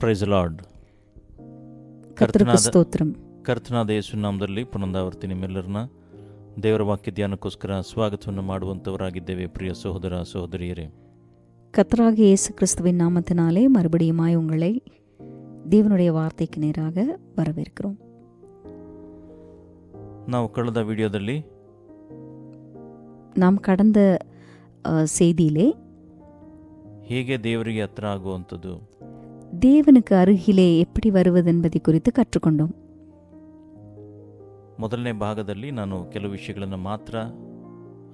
Price lord. ಕರ್ತನಾದ ಯೇಸು ನಾಮದಲ್ಲಿ ಪುನರಾವರ್ತಿ ನಿಮ್ಮೆಲ್ಲರನ್ನ ದೇವರ ವಾಕ್ಯ ಧ್ಯಾನಕ್ಕೋಸ್ಕರ ಸ್ವಾಗತವನ್ನು ಮಾಡುವಂಥವರಾಗಿದ್ದೇವೆ. ಪ್ರಿಯ ಸಹೋದರ ಸಹೋದರಿಯರೇ, கர்த்தராகிய இயேசு கிறிஸ்துவின் நாமத்தினாலே மறுபடியுமாய் உங்களை தேவனுடைய வார்த்தைக்கு நேராக வரவேற்கிறோம். ನಾವು ಕಳೆದ ವಿಡಿಯೋದಲ್ಲಿ நாம் கடந்த செய்தியிலே ಹೇಗೆ ದೇವರಿಗೆ ಹತ್ರ ಆಗುವಂಥದ್ದು, தேவனுக்கு அருகிலே எப்படி வருவது என்பதை குறித்து கற்றுக்கொண்டோம். ಮೊದಲನೇ ಭಾಗದಲ್ಲಿ ನಾನು ಕೆಲವು ವಿಷಯಗಳನ್ನು ಮಾತ್ರ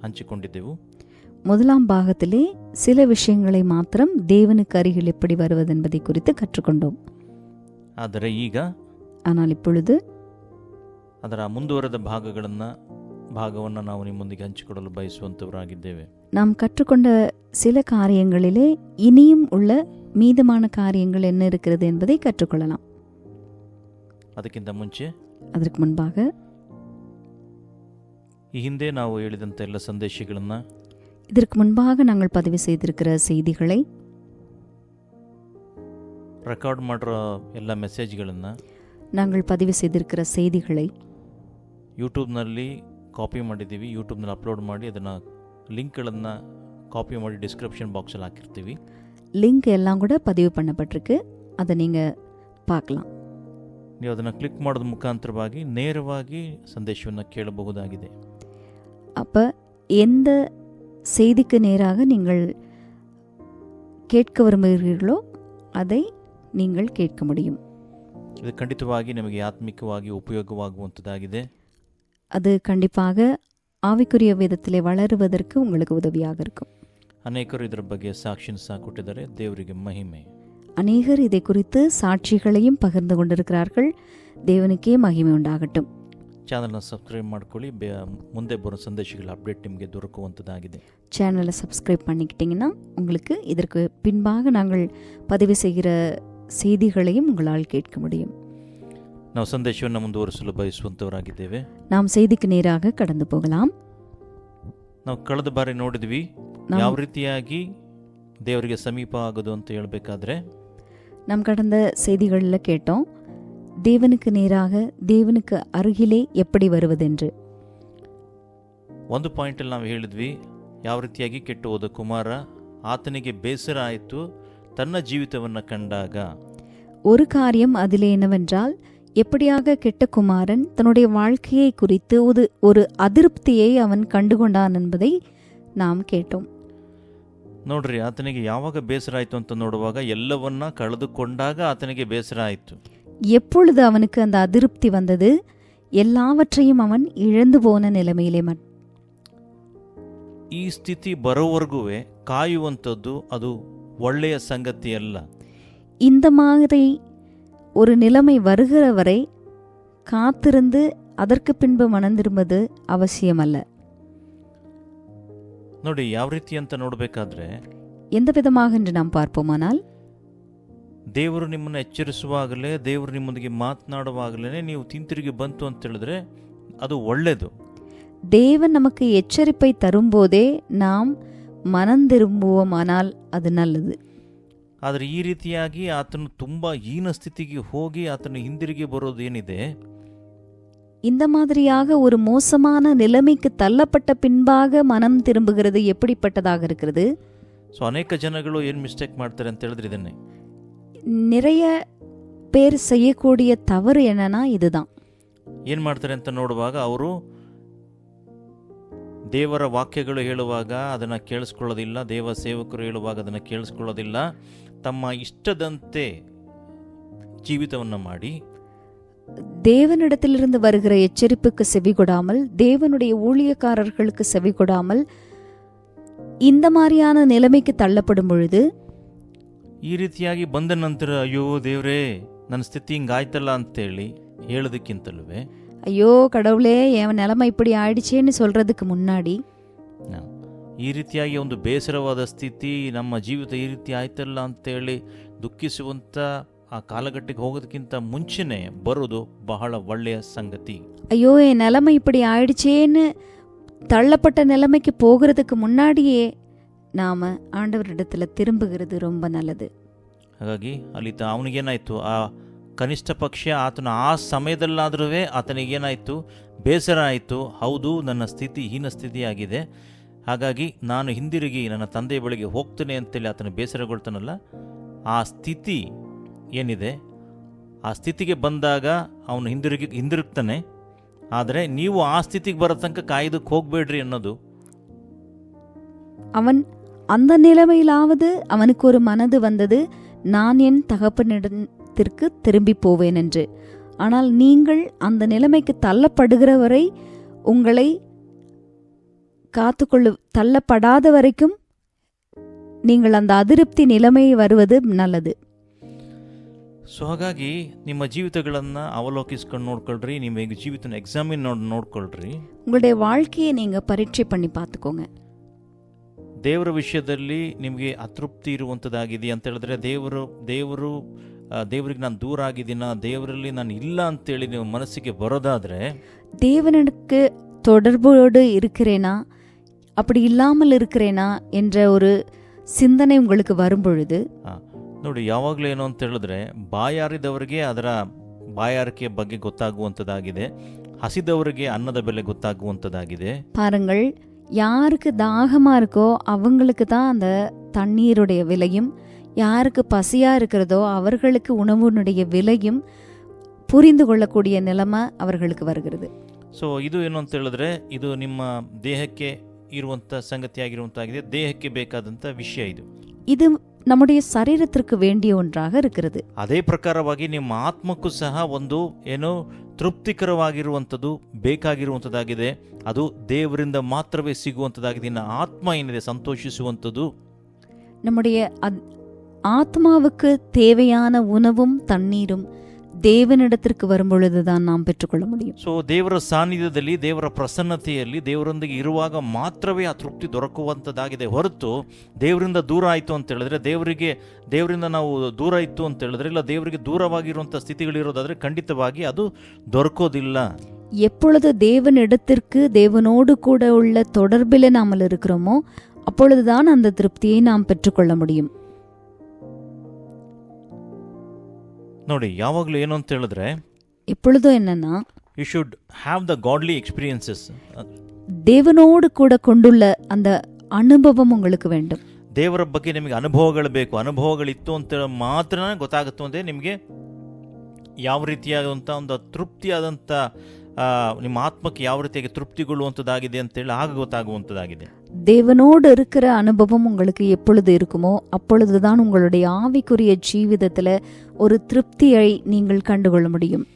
ಹಂಚಿಕೊಂಡಿದ್ದೆವು. முதலாம் பாகத்திலே சில விஷயங்களை மாத்திரம் தேவனுக்கு அருகில் எப்படி வருவது என்பதை குறித்து கற்றுக்கொண்டோம். ಆದರೆ ಈಗ ஆனால் இப்பொழுது ಅದರ ಮುಂದುವರೆದ ಭಾಗವನ್ನು ನಾವು ನಿಮ್ಮೊಂದಿಗೆ ಹಂಚಿಕೊಡಲು ಬಯಸುವಂಥವರಾಗಿದ್ದೇವೆ. நாம் கற்றுக்கொண்ட சில காரியங்களிலே இனியும் உள்ள மீதமான காரியங்கள் என்ன இருக்கிறது என்பதை கற்றுக்கொள்ளலாம். அதற்கு முன்பாக ಈ ಹಿಂದೆ ನಾವು ಹೇಳಿದಂಥ ಎಲ್ಲ ಸಂದೇಶಗಳನ್ನು, இதற்கு முன்பாக நாங்கள் பதிவு செய்திருக்கிற செய்திகளை, ರೆಕಾರ್ಡ್ ಮಾಡಿರೋ ಎಲ್ಲ ಮೆಸೇಜ್ಗಳನ್ನು, நாங்கள் பதிவு செய்திருக்கிற செய்திகளை ಯೂಟ್ಯೂಬ್ನಲ್ಲಿ ಕಾಪಿ ಮಾಡಿದ್ದೀವಿ. ಯೂಟ್ಯೂಬ್ನಲ್ಲಿ ಅಪ್ಲೋಡ್ ಮಾಡಿ ಅದನ್ನು ಲಿಂಕ್ಗಳನ್ನು ಕಾಪಿ ಮಾಡಿ ಡಿಸ್ಕ್ರಿಪ್ಷನ್ ಬಾಕ್ಸಲ್ಲಿ ಹಾಕಿರ್ತೀವಿ. லிங்க் எல்லாம் கூட பதிவு பண்ணப்பட்டிருக்கு, அதை நீங்கள் பார்க்கலாம். ನೀವು ಅದನ್ನು ಕ್ಲಿಕ್ ಮಾಡೋದ್ರ ಮುಖಾಂತರವಾಗಿ ನೇರವಾಗಿ ಸಂದೇಶವನ್ನು ಕೇಳಬಹುದಾಗಿದೆ. அப்போ எந்த செய்திக்கு நேராக நீங்கள் கேட்க விரும்புகிறீர்களோ அதை நீங்கள் கேட்க முடியும். ಇದು ಖಂಡಿತವಾಗಿ ನಮಗೆ ಆತ್ಮಿಕವಾಗಿ ಉಪಯೋಗವಾಗುವಂಥದ್ದಾಗಿದೆ. அது கண்டிப்பாக ஆவிக்குரிய விதத்திலே வளருவதற்கு உங்களுக்கு உதவியாக இருக்கும். ಅನೇಕರು ಇದರ ಬಗ್ಗೆ ಸಾಕ್ಷಿಯನ್ನು ಸಹ ಕೊಟ್ಟಿದ್ದಾರೆ. ದೇವರಿಗೆ ಮಹಿಮೆ. அநேகர் இதை குறித்து சாட்சிகளையும் பகிர்ந்து கொண்டிருக்கிறார்கள். தேவனுக்கே மகிமை உண்டாகட்டும். ಚಾನಲ್ನ ಸಬ್ಸ್ಕ್ರೈಬ್ ಮಾಡ್ಕೊಳ್ಳಿ. ಮುಂದೆ ಬರೋ ಸಂದೇಶಗಳ ಅಪ್ಡೇಟ್ ನಿಮಗೆ ದೊರಕುವಂಥದ್ದಾಗಿದೆ. சேனலை சப்ஸ்கிரைப் பண்ணிக்கிட்டிங்கன்னா உங்களுக்கு இதற்கு பின்பாக நாங்கள் பதிவு செய்கிற செய்திகளையும் உங்களால் கேட்க முடியும். ನಾವು ಸಂದೇಶವನ್ನು ಮುಂದುವರಿಸಲು ಬಯಸುವಂಥವರಾಗಿದ್ದೇವೆ. நாம் செய்திக்கு நேராக கடந்து போகலாம். ನಾವು ಕಳೆದ ಬಾರಿ ನೋಡಿದ್ವಿ ಯಾವ ರೀತಿಯಾಗಿ ದೇವರಿಗೆ ಸಮೀಪ ಆಗೋದು ಅಂತ ಹೇಳಬೇಕಾದ್ರೆ, நாம் கடந்த செய்திகளில் கேட்டோம் தேவனுக்கு நேராக, தேவனுக்கு அருகிலே எப்படி வருவதென்று. ಒಂದು ಪಾಯಿಂಟಲ್ಲಿ ನಾವು ಹೇಳಿದ್ವಿ ಯಾವ ರೀತಿಯಾಗಿ ಕೆಟ್ಟು ಹೋದ ಕುಮಾರ ಆತನಿಗೆ ಬೇಸರ ಆಯಿತು ತನ್ನ ಜೀವಿತವನ್ನು ಕಂಡಾಗ. ஒரு காரியம் அதிலே என்னவென்றால், எப்படியாக கெட்ட குமாரன் தன்னுடைய வாழ்க்கையை குறித்து ஒரு அதிருப்தியை அவன் கண்டுகொண்டான் என்பதை நாம் கேட்டோம். ನೋಡ್ರಿ, ಆತನಿಗೆ ಯಾವಾಗ ಬೇಸರ ಆಯಿತು ಅಂತ ನೋಡುವಾಗ ಎಲ್ಲವನ್ನ ಕಳೆದುಕೊಂಡಾಗ ಆತನಿಗೆ ಬೇಸರ ಆಯಿತು. எப்பொழுது அவனுக்கு அந்த அதிருப்தி வந்தது? எல்லாவற்றையும் அவன் இழந்து போன நிலைமையிலே. ಈ ಸ್ಥಿತಿ ಬರೋವರೆಗೂ ಕಾಯುವಂಥದ್ದು ಅದು ಒಳ್ಳೆಯ ಸಂಗತಿ ಅಲ್ಲ. இந்த மாதிரி ஒரு நிலைமை வருகிற வரை காத்திருந்து அதற்கு பின்பு மனம் திரும்புவது அவசியமல்ல. ನೋಡಿ, ಯಾವ ರೀತಿ ಅಂತ ನೋಡಬೇಕಾದ್ರೆ, எந்த விதமாக என்று நாம் பார்ப்போமானால், ದೇವರು ನಿಮ್ಮನ್ನು ಎಚ್ಚರಿಸುವಾಗಲೇ, ದೇವರು ನಿಮ್ಮೊಂದಿಗೆ ಮಾತನಾಡುವಾಗಲೇ ನೀವು ತಿಂತಿರುಗಿ ಬಂತು ಅಂತ ಹೇಳಿದ್ರೆ ಅದು ಒಳ್ಳೆಯದು. தேவன் நமக்கு எச்சரிப்பை தரும்போதே நாம் மனம் திரும்புவோமானால் அது நல்லது. ಆದರೆ ಈ ರೀತಿಯಾಗಿ ಆತನು ತುಂಬಾ ಹೀನ ಸ್ಥಿತಿಗೆ ಹೋಗಿ ಆತನು ಹಿಂದಿರುಗಿ ಬರೋದು ಏನಿದೆ, இந்த மாதிரியாக ஒரு மோசமான நிலைமைக்கு தள்ளப்பட்ட பின்பாக மனம் திரும்புகிறது எப்படிப்பட்டதாக இருக்கிறது? ಸೊ ಅನೇಕ ಜನಗಳು ಏನು ಮಿಸ್ಟೇಕ್ ಮಾಡ್ತಾರೆ ಅಂತ ಹೇಳಿದ್ರೆ ಇದನ್ನೇ, நிறைய பேர் செய்யக்கூடிய தவறு என்னன்னா இதுதான். ಏನು ಮಾಡ್ತಾರೆ ಅಂತ ನೋಡುವಾಗ ಅವರು ದೇವರ ವಾಕ್ಯಗಳು ಹೇಳುವಾಗ ಅದನ್ನು ಕೇಳಿಸ್ಕೊಳ್ಳೋದಿಲ್ಲ, ದೇವ ಸೇವಕರು ಹೇಳುವಾಗ ಅದನ್ನು ಕೇಳಿಸ್ಕೊಳ್ಳೋದಿಲ್ಲ, ತಮ್ಮ ಇಷ್ಟದಂತೆ ಜೀವಿತವನ್ನು ಮಾಡಿ தேவனிடத்திலிருந்து வருகிற எச்சரிப்புக்கு செவி கொடாமல், தேவனுடைய ஊழியக்காரர்களுக்கு செவி கொடாமல் இந்த மாதிரியான நிலைமைக்கு தள்ளப்படும் பொழுது, ಈ ರೀತಿಯಾಗಿ ಬಂದ ನಂತರ ಅಯ್ಯೋ ದೇವ್ರೇ ನನ್ನ ಸ್ಥಿತಿ ಹಿಂಗಾಯ್ತಲ್ಲ ಅಂತೇಳಿ ಹೇಳೋದಕ್ಕಿಂತಲೂ, ஐயோ கடவுளே என் நிலைமை இப்படி ஆயிடுச்சேன்னு சொல்றதுக்கு முன்னாடி, ಈ ರೀತಿಯಾಗಿ ಒಂದು ಬೇಸರವಾದ ಸ್ಥಿತಿ, ನಮ್ಮ ಜೀವಿತ ಈ ರೀತಿ ಆಯ್ತಲ್ಲ ಅಂತೇಳಿ ದುಃಖಿಸುವಂಥ ಆ ಕಾಲಘಟ್ಟಕ್ಕೆ ಹೋಗೋದಕ್ಕಿಂತ ಮುಂಚೆನೆ ಬರೋದು ಬಹಳ ಒಳ್ಳೆಯ ಸಂಗತಿ. ஐயோ என் நிலைமை இப்படி ஆயிடுச்சேன்னு தள்ளப்பட்ட நிலைமைக்கு போகிறதுக்கு முன்னாடியே நாம ஆண்டவரிடத்துல திரும்புகிறது ரொம்ப நல்லது. ಹಾಗಾಗಿ ಅಲ್ಲಿ ಅವನಿಗೇನಾಯಿತು, ಆ ಕನಿಷ್ಠ ಪಕ್ಷ ಆತನ ಆ ಸಮಯದಲ್ಲಾದ್ರೂ ಆತನಿಗೇನಾಯಿತು, ಬೇಸರ ಆಯಿತು. ಹೌದು, ನನ್ನ ಸ್ಥಿತಿ ಹೀನ ಸ್ಥಿತಿಯಾಗಿದೆ, ಹಾಗಾಗಿ ನಾನು ಹಿಂದಿರುಗಿ ನನ್ನ ತಂದೆಯ ಬಳಿಗೆ ಹೋಗ್ತೇನೆ ಅಂತೇಳಿ ಆತನ ಬೇಸರಗೊಳ್ತಾನಲ್ಲ, ಆ ಸ್ಥಿತಿ ಏನಿದೆ ಆ ಸ್ಥಿತಿಗೆ ಬಂದಾಗ ಅವನು ಹಿಂದಿರುಗ್ತಾನೆ. ಆದರೆ ನೀವು ಆ ಸ್ಥಿತಿಗೆ ಬರೋ ತನಕ ಕಾಯ್ದಕ್ಕೆ ಹೋಗಬೇಡ್ರಿ ಅನ್ನೋದು. அவன் அந்த நிலைமையிலாவது அவனுக்கு ஒரு மனது வந்தது, நான் என் தகப்பனிடத்திற்கு திரும்பி போவேன் என்று. ஆனால் நீங்கள் அந்த நிலைமைக்கு தள்ளப்படுகிற வரை உங்களை தள்ளப்படாத வரைக்கும் நீங்கள் அந்த அதிருப்தி நிலைமை வருவது நல்லது. ಸೊ ಹಾಗಾಗಿ ನಿಮ್ಮ ಜೀವಿತಗಳನ್ನು ಅವಲೋಕಿಸ್ಕೊಂಡು ನೋಡ್ಕೊಳ್ರಿ, ನಿಮ್ಮ ಜೀವಿತನ ಎಕ್ಸಾಮಿನ್ ನೋಡ್ಕೊಳ್ರಿ. உங்களுடைய வாழ்க்கையை நீங்கள் பரீட்சை பண்ணி பார்த்துக்கோங்க. ದೇವರ ವಿಷಯದಲ್ಲಿ ನಿಮಗೆ ಅತೃಪ್ತಿ ಇರುವಂಥದ್ದಾಗಿದೆ ಅಂತ ಹೇಳಿದ್ರೆ, ದೇವರಿಗೆ ನಾನು ದೂರ ಆಗಿದ್ದೀನ, ದೇವರಲ್ಲಿ ನಾನು ಇಲ್ಲ ಅಂತೇಳಿ ನೀವು ಮನಸ್ಸಿಗೆ ಬರೋದಾದರೆ, தேவனுக்கு தொடர்போடு இருக்கிறேனா அப்படி இல்லாமல் இருக்கிறேனா என்ற ஒரு சிந்தனை உங்களுக்கு வரும் பொழுது, ನೋಡಿ ಯಾವಾಗಲೂ ಏನು ಅಂತ ಹೇಳಿದ್ರೆ, ಬಾಯಾರಿದವರಿಗೆ ಅದರ ಬಾಯಾರಿಕೆಯ ಬಗ್ಗೆ ಗೊತ್ತಾಗುವಂಥದ್ದಾಗಿದೆ, ಹಸಿದವರಿಗೆ ಅನ್ನದ ಬೆಲೆ ಗೊತ್ತಾಗುವಂಥದ್ದಾಗಿದೆ. பாருங்கள், யாருக்கு தாகமா இருக்கோ அவங்களுக்கு தான் அந்த தண்ணீருடைய விலையும், யாருக்கு பசியா இருக்கிறதோ அவர்களுக்கு உணவுனுடைய விலையும் புரிந்து கொள்ளக்கூடிய நிலைமை அவர்களுக்கு வருகிறது. ಸೊ ಇದು ಏನು ಅಂತ ಹೇಳಿದ್ರೆ, ಇದು ನಿಮ್ಮ ದೇಹಕ್ಕೆ ಇರುವಂಥ ಸಂಗತಿಯಾಗಿರುವಂತಾಗಿದೆ, ದೇಹಕ್ಕೆ ಬೇಕಾದಂಥ ವಿಷಯ ಇದು. இது நம்முடைய சரீரத்திற்கு வேண்டிய ஒன்றாக இருக்கிறது. ಅದೇ ಪ್ರಕಾರವಾಗಿ ನಿಮ್ಮ ಆತ್ಮಕ್ಕೂ ಸಹ ಒಂದು ಏನೋ ತೃಪ್ತಿಕರವಾಗಿರುವಂಥದ್ದು ಬೇಕಾಗಿರುವಂಥದ್ದಾಗಿದೆ. ಅದು ದೇವರಿಂದ ಮಾತ್ರವೇ ಸಿಗುವಂಥದ್ದಾಗಿದೆ. ಇನ್ನು ಆತ್ಮ ಏನಿದೆ ಸಂತೋಷಿಸುವಂಥದ್ದು, நம்முடைய ஆத்மாவுக்கு தேவையான உணவும் தண்ணீரும் தேவனிடத்திற்கு வரும்பொழுதுதான் நாம் பெற்றுக்கொள்ள முடியும். ಸೊ ದೇವರ ಸಾನ್ನಿಧ್ಯದಲ್ಲಿ, ದೇವರ ಪ್ರಸನ್ನತೆಯಲ್ಲಿ, ದೇವರೊಂದಿಗೆ ಇರುವಾಗ ಮಾತ್ರವೇ ಆ ತೃಪ್ತಿ ದೊರಕುವಂಥದ್ದಾಗಿದೆ ಹೊರತು ದೇವರಿಂದ ದೂರ ಆಯಿತು ಅಂತ ಹೇಳಿದ್ರೆ, ದೇವರಿಂದ ನಾವು ದೂರ ಇತ್ತು ಅಂತ ಹೇಳಿದ್ರೆ, ಇಲ್ಲ ದೇವರಿಗೆ ದೂರವಾಗಿರುವಂಥ ಸ್ಥಿತಿಗಳಿರೋದಾದರೆ ಖಂಡಿತವಾಗಿ ಅದು ದೊರಕೋದಿಲ್ಲ. எப்பொழுது தேவனிடத்திற்கு தேவனோடு கூட உள்ள தொடர்பில் நாமல் இருக்கிறோமோ அப்பொழுதுதான் அந்த திருப்தியை நாம் பெற்றுக்கொள்ள முடியும். ನೋಡಿ, ಯಾವಾಗಲೂ ಏನು ಅಂತ ಹೇಳಿದ್ರೆ, எப்பொழுதும் என்னன்னா, you should have the godly experiences. தேவனோடு கூட கொண்டுள்ள அந்த ಅನುಭವம் உங்களுக்கு வேண்டும். ದೇವರ ಬಗ್ಗೆ ನಿಮಗೆ ಅನುಭವಗಳು ಬೇಕು. ಅನುಭವಗಳಿತ್ತು ಅಂತ ಮಾತ್ರ ಗೊತ್ತಾಗುತ್ತೆ ಅಂದರೆ ನಿಮಗೆ ಯಾವ ರೀತಿಯಾದಂಥ ಒಂದು ತೃಪ್ತಿಯಾದಂಥ ನಿಮ್ಮ ಆತ್ಮಕ್ಕೆ ಯಾವ ರೀತಿಯಾಗಿ ತೃಪ್ತಿಗೊಳ್ಳುವಂಥದ್ದಾಗಿದೆ ಅಂತೇಳಿ ಆಗ ಗೊತ್ತಾಗುವಂಥದ್ದಾಗಿದೆ. தேவனோடு இருக்கிற அனுபவம் உங்களுக்கு எப்பொழுது இருக்குமோ அப்பொழுதுதான் உங்களுடைய ஆவிக்குரிய ஜீவிதத்தில் ஒரு திருப்தியை நீங்கள் கண்டுகொள்ள முடியும்.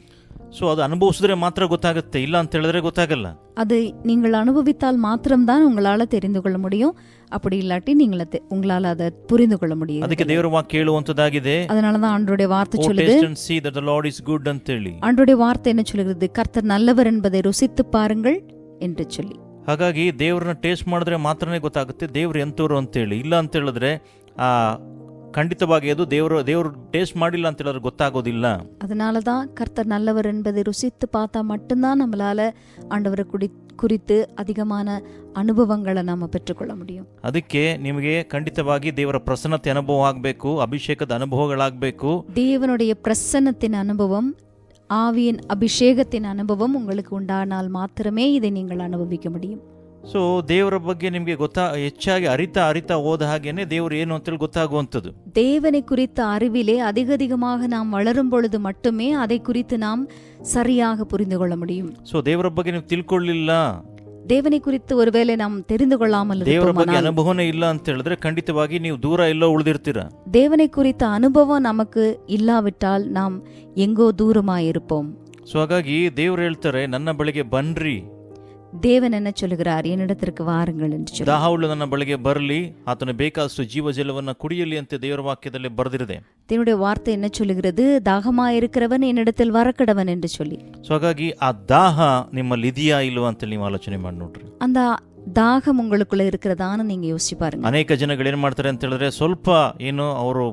ಸೊ ಅದು ಅನುಭವಿಸಿದ್ರೆ ಮಾತ್ರ ಗೊತ್ತಾಗುತ್ತೆ, ಇಲ್ಲ ಅಂತ ಹೇಳಿದ್ರೆ ಗೊತ್ತಾಗಲ್ಲ. அது நீங்கள் அனுபவித்தால் மாத்திரம்தான் உங்களால் தெரிந்து கொள்ள முடியும். அப்படி இல்லாட்டி உங்களால் அதை புரிந்து கொள்ள முடியும். ಅದಕ್ಕೆ ದೇವರ ವಾಕ್ಯ ಹೇಳುವಂಥದ್ದಾಗಿದೆ, அதனாலதான் ஆண்டவருடைய வார்த்தை சொல்லுது, see that the Lord is good ಅಂತೇಳಿ. ஆண்டவருடைய வார்த்தை என்ன சொல்லுகிறது? கர்த்தர் நல்லவர் என்பதை ருசித்து பாருங்கள் என்று சொல்லி. ಹಾಗಾಗಿ ದೇವರನ್ನ ಟೇಸ್ಟ್ ಮಾಡಿದ್ರೆ ಮಾತ್ರನೇ ಗೊತ್ತಾಗುತ್ತೆ ದೇವ್ರು ಎಂಥವ್ರು ಅಂತೇಳಿ. ಇಲ್ಲ ಅಂತ ಹೇಳಿದ್ರೆ ಖಂಡಿತವಾಗಿ ಅದು ದೇವರು ಟೇಸ್ಟ್ ಮಾಡಿಲ್ಲ ಅಂತ ಹೇಳಿದ್ರೆ ಗೊತ್ತಾಗೋದಿಲ್ಲ. அதனாலதான் கர்த்தர் நல்லவர் என்பதை ருசித்து பார்த்தா மட்டும்தான் நம்மளால ஆண்டவரை குறித்து அதிகமான ಅನುಭವங்களை ನಾವು பெற்றுಕೊಳ್ಳ முடியும். ಅದಕ್ಕೆ ನಿಮಗೆ ಖಂಡಿತವಾಗಿ ದೇವರ ಪ್ರಸನ್ನತೆ ಅನುಭವ ಆಗಬೇಕು, ಅಭಿಷೇಕದ ಅನುಭವಗಳಾಗಬೇಕು. தேவனுடைய பிரசன்னத்தின் அனுபவம், ஆவியின் அபிஷேகத்தின் அனுபவம் உங்களுக்கு உண்டானால் மாத்திரமே இதை நீங்கள் அனுபவிக்க முடியும். ಸೊ ದೇವರ ಬಗ್ಗೆ ನಿಮಗೆ ಹೆಚ್ಚಾಗಿ ಅರಿತಾ ಹೋದ ಹಾಗೇನೆ ದೇವರು ಏನು ಅಂತೇಳಿ ಗೊತ್ತಾಗುವಂಥದ್ದು. தேவனை குறித்த அறிவிலே அதிகமாக நாம் வளரும் பொழுது மட்டுமே அதை குறித்து நாம் சரியாக புரிந்து கொள்ள முடியும். ಸೊ ದೇವರ ಬಗ್ಗೆ ನೀವು ತಿಳ್ಕೊಳ್ಳಿಲ್ಲ, தேவனை குறித்து ஒருவேளை நாம் தெரிந்து கொள்ளாமல் ದೇವರ ಬಗ್ಗೆ ಅನುಭವನೇ ಇಲ್ಲ ಅಂತ ಹೇಳಿದ್ರೆ ಖಂಡಿತವಾಗಿ ನೀವು ದೂರ ಎಲ್ಲೋ ಉಳಿದಿರ್ತೀರಾ. தேவனை குறித்த அனுபவம் நமக்கு இல்லாவிட்டால் நாம் எங்கோ தூரமாயிருப்போம். ಸೊ ಹಾಗಾಗಿ ದೇವರು ಹೇಳ್ತಾರೆ, ನನ್ನ ಬಳಿಗೆ ಬನ್ರಿ. தேவன் என்ன சொல்லுகிறார்? என்னிடத்திற்கு வாருங்கள் என்று சொல்லி. ದಾಹವುಳ್ಳ ನನ್ನ ಬಳಿಗೆ ಬರಲಿ, ಆತನು ಬೇಕಾದಷ್ಟು ಜೀವಜಲವನ್ನು ಕುಡಿಯಲಿ ಅಂತ ದೇವರ ವಾಕ್ಯದಲ್ಲಿ ಬರೆದಿದೆ. தேவனுடைய வார்த்தை என்ன சொல்லுகிறது? தாகமாயிருக்கிறவன் என்னிடத்தில் வரக்கடவன் என்று சொல்லி. ಸೊ ಹಾಗಾಗಿ ಆ ದಾಹ ನಿಮ್ಮಲ್ಲಿ ಇದೆಯಾ ಇಲ್ವಾ ಅಂತ ನೀವು ಆಲೋಚನೆ ಮಾಡಿ ನೋಡ್ರಿ. அந்த தாகம் உங்களுக்குள்ள இருக்கிறதான்னு நீங்க யோசிச்சு பாருங்க. ಅನೇಕ ಜನಗಳು ಏನು ಮಾಡ್ತಾರೆ ಅಂತ ಹೇಳಿದ್ರೆ, ಸ್ವಲ್ಪ ಏನು ಅವರು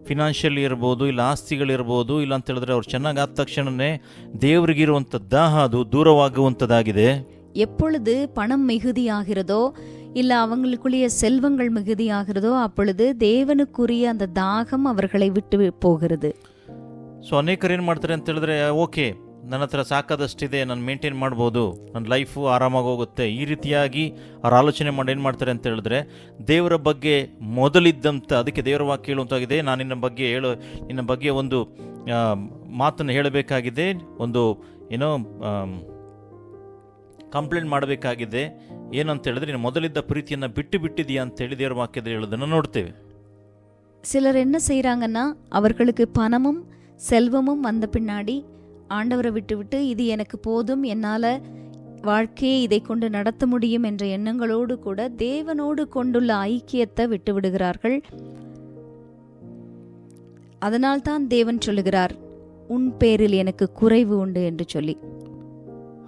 ಫಿನಾನ್ಷಿಯಲಿ ಇರ್ಬೋದು, ಇಲ್ಲ ಆಸ್ತಿಗಳಿರ್ಬೋದು, ಇಲ್ಲ ಅಂತ ಹೇಳಿದ್ರೆ ಅವ್ರು ಚೆನ್ನಾಗಿ ಆದ ತಕ್ಷಣನೇ ದೇವರಿಗಿರುವಂಥ ದಾಹ ಅದು ದೂರವಾಗುವಂಥದ್ದಾಗಿದೆ. எப்பொழுது பணம் மிகுதியாகிறதோ இல்ல அவங்களுக்குரிய செல்வங்கள் மிகுதியாகிறதோ அப்பொழுது தேவனுக்குரிய அந்த தாகம் அவர்களை விட்டு போகிறது. ಸೊ ಅನೇಕರು ಏನು ಮಾಡ್ತಾರೆ ಅಂತ ಹೇಳಿದ್ರೆ, ಓಕೆ ನನ್ನ ಹತ್ರ ಸಾಕಾದಷ್ಟಿದೆ, ನಾನು ಮೇಂಟೈನ್ ಮಾಡ್ಬೋದು, ನನ್ನ ಲೈಫು ಆರಾಮಾಗಿ ಹೋಗುತ್ತೆ, ಈ ರೀತಿಯಾಗಿ ಅವ್ರು ಆಲೋಚನೆ ಮಾಡಿ ಏನು ಮಾಡ್ತಾರೆ ಅಂತ ಹೇಳಿದ್ರೆ, ದೇವರ ಬಗ್ಗೆ ಮೊದಲಿದ್ದಂಥ, ಅದಕ್ಕೆ ದೇವರ ವಾಕ್ಯ ಹೇಳುವಂತಾಗಿದೆ, ನಾನು ನಿನ್ನ ಬಗ್ಗೆ ಒಂದು ಮಾತನ್ನು ಹೇಳಬೇಕಾಗಿದೆ, ಒಂದು ಏನೋ ಕಂಪ್ಲೇಂಟ್ ಮಾಡಬೇಕಾಗಿದೆ. ಏನಂತ ಹೇಳಿದ್ರೆ, ನೀನು ಮೊದಲಿದ್ದ ಪ್ರೀತಿಯನ್ನು ಬಿಟ್ಟಿದೀಯಾ ಅಂತೇಳಿ ದೇವರ ವಾಕ್ಯದಲ್ಲಿ ಹೇಳೋದನ್ನು ನೋಡ್ತೇವೆ. சிலர் என்ன செய்கிறாங்கன்னா, அவர்களுக்கு பணமும் செல்வமும் வந்த பின்னாடி ஆண்டவரை விட்டு இது எனக்கு போதும், என்னால் வாழ்க்கையை இதை கொண்டு நடத்த முடியும் என்ற எண்ணங்களோடு கூட தேவனோடு கொண்டுள்ள ஐக்கியத்தை விட்டு விடுகிறார்கள். அதனால்தான் தேவன் சொல்லுகிறார், உன் பேரில் எனக்கு குறைவு உண்டு என்று சொல்லி.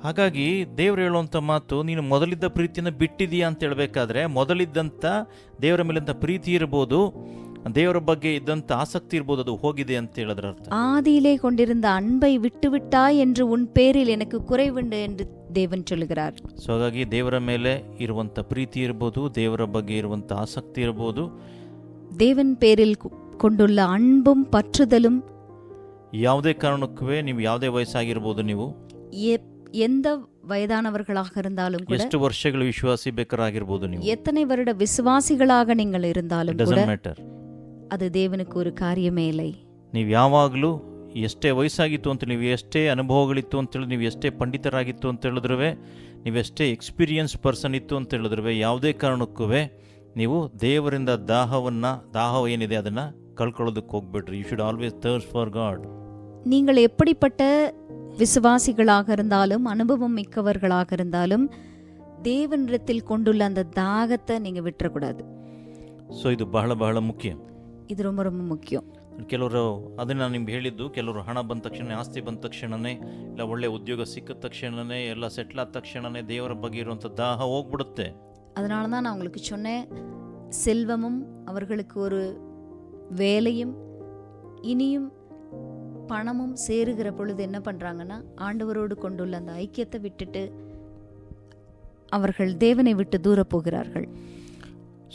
ಹಾಗಾಗಿ ದೇವರು ಹೇಳುವಂಥ ಮಾತು, ನೀನು ಮೊದಲಿದ್ದ ಪ್ರೀತಿಯನ್ನು ಬಿಟ್ಟಿದೀಯಾ ಅಂತ ಹೇಳಬೇಕಾದ್ರೆ, ಮೊದಲಿದ್ದಂಥ ದೇವರ ಮೇಲಿಂದ ಪ್ರೀತಿ ಇರ್ಬೋದು, ದೇವರ ಬಗ್ಗೆ ಇದ್ದಂಥ ಆಸಕ್ತಿ ಇರ್ಬೋದು, ಅದು ಹೋಗಿದೆ ಅಂತ ಹೇಳೋದ್ರ ಅರ್ಥ. ஆதியிலே கொண்டிருந்த அன்பை விட்டுவிட்டாய் என்று உன் பேரில் எனக்கு குறைவுண்டு என்று தேவன் சொல்லுகிறார். ಸೊ ಹಾಗಾಗಿ ದೇವರ ಮೇಲೆ ಇರುವಂಥ ಪ್ರೀತಿ ಇರ್ಬೋದು, ದೇವರ ಬಗ್ಗೆ ಇರುವಂಥ ಆಸಕ್ತಿ ಇರ್ಬೋದು, தேவன் பேரில் கொண்டுள்ள அன்பும் பற்றுதலும் ಯಾವುದೇ ಕಾರಣಕ್ಕೂ ನೀವು ಯಾವುದೇ ವಯಸ್ಸಾಗಿರ್ಬೋದು, ನೀವು எந்த வயதானவர்களாக இருந்தாலும் கூட, ಎಷ್ಟು ವರ್ಷಗಳ ವಿಶ್ವಾಸಿ ಬೇಕಾರಾಗಿರ್ಬೋದು, ನೀವು எத்தனை வருட விசுவாசிகளாக நீங்கள் இருந்தாலும் கூட, ಮ್ಯಾಟರ್, அது தேவனுக்கு ஒரு காரியமே இல்லை. ನೀವು ಯಾವಾಗಲೂ ಎಷ್ಟೇ ವಯಸ್ಸಾಗಿತ್ತು ಅಂತ, ನೀವು ಎಷ್ಟೇ ಅನುಭವಗಳಿತ್ತು ಅಂತೇಳಿ, ನೀವು ಎಷ್ಟೇ ಪಂಡಿತರಾಗಿತ್ತು ಅಂತ ಹೇಳಿದ್ರೂ, ನೀವೆಷ್ಟೇ ಎಕ್ಸ್ಪೀರಿಯನ್ಸ್ ಪರ್ಸನ್ ಇತ್ತು ಅಂತ ಹೇಳಿದ್ರೂ, ಯಾವುದೇ ಕಾರಣಕ್ಕೂ ನೀವು ದೇವರಿಂದ ದಾಹ ಏನಿದೆ ಅದನ್ನು ಕಳ್ಕೊಳ್ಳೋದಕ್ಕೆ ಹೋಗ್ಬಿಡ್ರಿ. You should always thirst for God. நீங்கள் எப்படிப்பட்ட விசுவாசிகளாக இருந்தாலும், அனுபவம் மிக்கவர்களாக இருந்தாலும், தேவனிடத்தில் கொண்டுள்ள அந்த தாகத்தை நீங்க விட்டுறக்கூடாது. ಸೊ ಇದು ಬಹಳ ಬಹಳ ಮುಖ್ಯ. இது ரொம்ப ரொம்ப முக்கியம். ಕೆಲವರು ಅದನ್ನು ನಾನು ನಿಮ್ಗೆ ಹೇಳಿದ್ದು, ಕೆಲವರು ಹಣ ಬಂದ ತಕ್ಷಣ, ಆಸ್ತಿ ಬಂದ ತಕ್ಷಣನೇ, ಇಲ್ಲ ಒಳ್ಳೆ ಉದ್ಯೋಗ ಸಿಕ್ಕಿದ ತಕ್ಷಣನೇ, ಎಲ್ಲ ಸೆಟ್ಲ್ ಆದ ತಕ್ಷಣನೇ ದೇವರ ಬಗ್ಗೆ ಇರುವಂಥ ದಾಹ ಹೋಗ್ಬಿಡುತ್ತೆ. அதனால தான் நான் உங்களுக்கு சொன்னேன், செல்வமும் அவர்களுக்கு ஒரு வேலையும் இனியும் பணமும் சேருகிற பொழுது என்ன பண்றாங்கன்னா, ஆண்டவரோடு கொண்டுள்ள அந்த ஐக்கியத்தை விட்டுட்டு அவர்கள் தேவனை விட்டு ದೂರ போகிறார்கள்.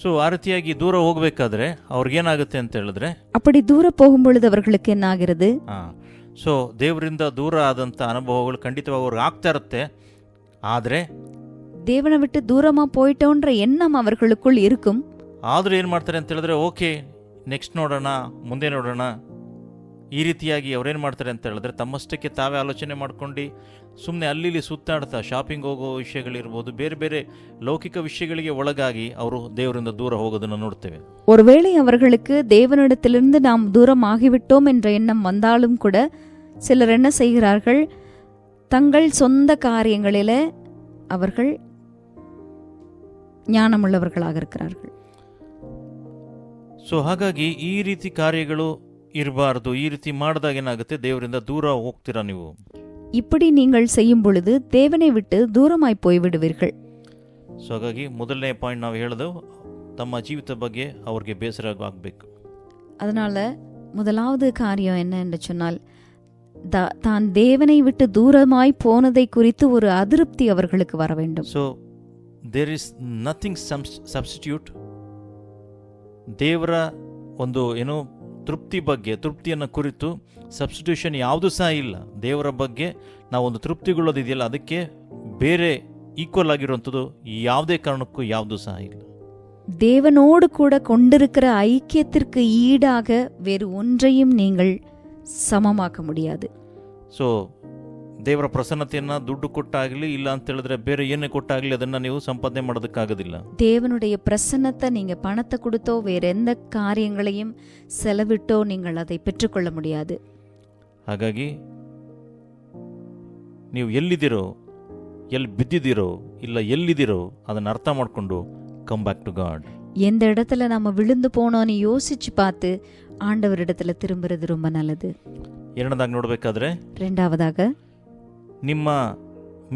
ಸೊ ಆ ರೀತಿಯಾಗಿ ದೂರ ಹೋಗಬೇಕಾದ್ರೆ ಅವ್ರಿಗೇನಾಗುತ್ತೆ ಅಂತ ಹೇಳಿದ್ರೆ, அப்படி தூர போகும் பொழுது அவர்களுக்கு என்ன ஆகிறது? ಸೊ ದೇವರಿಂದ ದೂರ ಆದಂಥ ಅನುಭವಗಳು ಖಂಡಿತವಾಗಿ ಅವ್ರಿಗೆ ಆಗ್ತಾ ಇರುತ್ತೆ. ಆದರೆ தேவனை விட்டு தூரமா போயிட்டோன்ற எண்ணம் அவர்களுக்குள் இருக்கும். ಆದರೂ ಏನು ಮಾಡ್ತಾರೆ ಅಂತ ಹೇಳಿದ್ರೆ, ಓಕೆ ನೆಕ್ಸ್ಟ್ ನೋಡೋಣ, ಮುಂದೆ ನೋಡೋಣ, ಈ ರೀತಿಯಾಗಿ ಅವ್ರೇನು ಮಾಡ್ತಾರೆ ಅಂತ ಹೇಳಿದ್ರೆ, ತಮ್ಮಷ್ಟಕ್ಕೆ ತಾವೇ ಆಲೋಚನೆ ಮಾಡ್ಕೊಂಡು ಸುಮ್ಮನೆ ಅಲ್ಲಿ ಸುತ್ತಾಡ್ತಾ ಶಾಪಿಂಗ್ ಹೋಗೋ ವಿಷಯಗಳಿರ್ಬೋದು, ಬೇರೆ ಬೇರೆ ಲೌಕಿಕ ವಿಷಯಗಳಿಗೆ ಒಳಗಾಗಿ ಅವರು ದೇವರಿಂದ ದೂರ ಹೋಗೋದನ್ನು ನೋಡ್ತೇವೆ. ஒருவேளை அவர்களுக்கு தேவனிடத்திலிருந்து நாம் தூரம் ஆகிவிட்டோம் என்ற எண்ணம் வந்தாலும் கூட சிலர் என்ன செய்கிறார்கள், தங்கள் சொந்த காரியங்களிலே அவர்கள் ஞானமுள்ளவர்களாக இருக்கிறார்கள். ಸೊ ಹಾಗಾಗಿ ಈ ರೀತಿ ಕಾರ್ಯಗಳು ಇರಬಾರ್ದು. ಈ ರೀತಿ ಮಾಡಿದಾಗ ಏನಾಗುತ್ತೆ, ದೇವರಿಂದ ದೂರ ಹೋಗ್ತೀರಾ ನೀವು. இப்படி நீங்கள் செய்யும் பொழுது தேவனை விட்டு தூரமாய் போய்விடுவீர்கள். ಸೊ ಹಾಗಾಗಿ ಮೊದಲನೇ ಪಾಯಿಂಟ್ ನಾವು ಹೇಳೋದು, ತಮ್ಮ ಜೀವಿತ ಬಗ್ಗೆ ಅವ್ರಿಗೆ ಬೇಸರ ಆಗಬೇಕು. அதனால முதலாவது காரியம் என்ன என்று சொன்னால், தான் தேவனை விட்டு தூரமாய் போனதை குறித்து ஒரு அதிருப்தி அவர்களுக்கு வர வேண்டும். So there is nothing substitute. ದೇವರ ಒಂದು ಏನೋ ತೃಪ್ತಿಯನ್ನು ಕುರಿತು ಸಬ್ಸ್ಟಿಟ್ಯೂಷನ್ ಯಾವುದೂ ಸಹ ಇಲ್ಲ. ದೇವರ ಬಗ್ಗೆ ನಾವೊಂದು ತೃಪ್ತಿಗೊಳ್ಳೋದಿದೆಯಲ್ಲ, ಅದಕ್ಕೆ ಬೇರೆ ஈக்குவல் ಆಗಿರುವಂಥದ್ದು ಯಾವುದೇ ಕಾರಣಕ್ಕೂ ಯಾವುದೂ ಸಹ ಇಲ್ಲ. தேவனோடு கூட கொண்டிருக்கிற ஐக்கியத்திற்கு ஈடாக வேறு ஒன்றையும் நீங்கள் சமமாக்க முடியாது. ಸೊ ದೇವರ ಪ್ರಸನ್ನತೆಯನ್ನು ದುಡ್ಡು ಕೊಟ್ಟಾಗಲಿ, ಇಲ್ಲ ಅಂತ ಹೇಳಿದ್ರೆ ಬೇರೆ ಏನೇ ಕೊಟ್ಟಾಗಲಿ, ಅದನ್ನು ನೀವು ಸಂಪಾದನೆ ಮಾಡೋದಕ್ಕಾಗೋದಿಲ್ಲ. தேவனுடைய பிரசன்னத்தை நீங்க பணத்தை கொடுத்தோ வேற எந்த காரியங்களையும் செலவிட்டோ நீங்கள் அதை பெற்றுக்கொள்ள முடியாது. ಹಾಗಾಗಿ ನೀವು ಎಲ್ಲಿದ್ದೀರೋ, ಎಲ್ಲಿ ಬಿದ್ದಿದ್ದೀರೋ, ಇಲ್ಲ ಎಲ್ಲಿದ್ದೀರೋ ಅದನ್ನು ಅರ್ಥ ಮಾಡಿಕೊಂಡು ಕಮ್ ಬ್ಯಾಕ್ ಟು ಗಾಡ್. எந்த இடத்துல நம்ம விழுந்து போனோன்னு யோசிச்சு பார்த்து ஆண்டவரிடத்துல திரும்புறது ரொம்ப நல்லது. ಎರಡನೇದಾಗಿ ನೋಡಬೇಕಾದ್ರೆ, ரெண்டாவதாக ನಿಮ್ಮ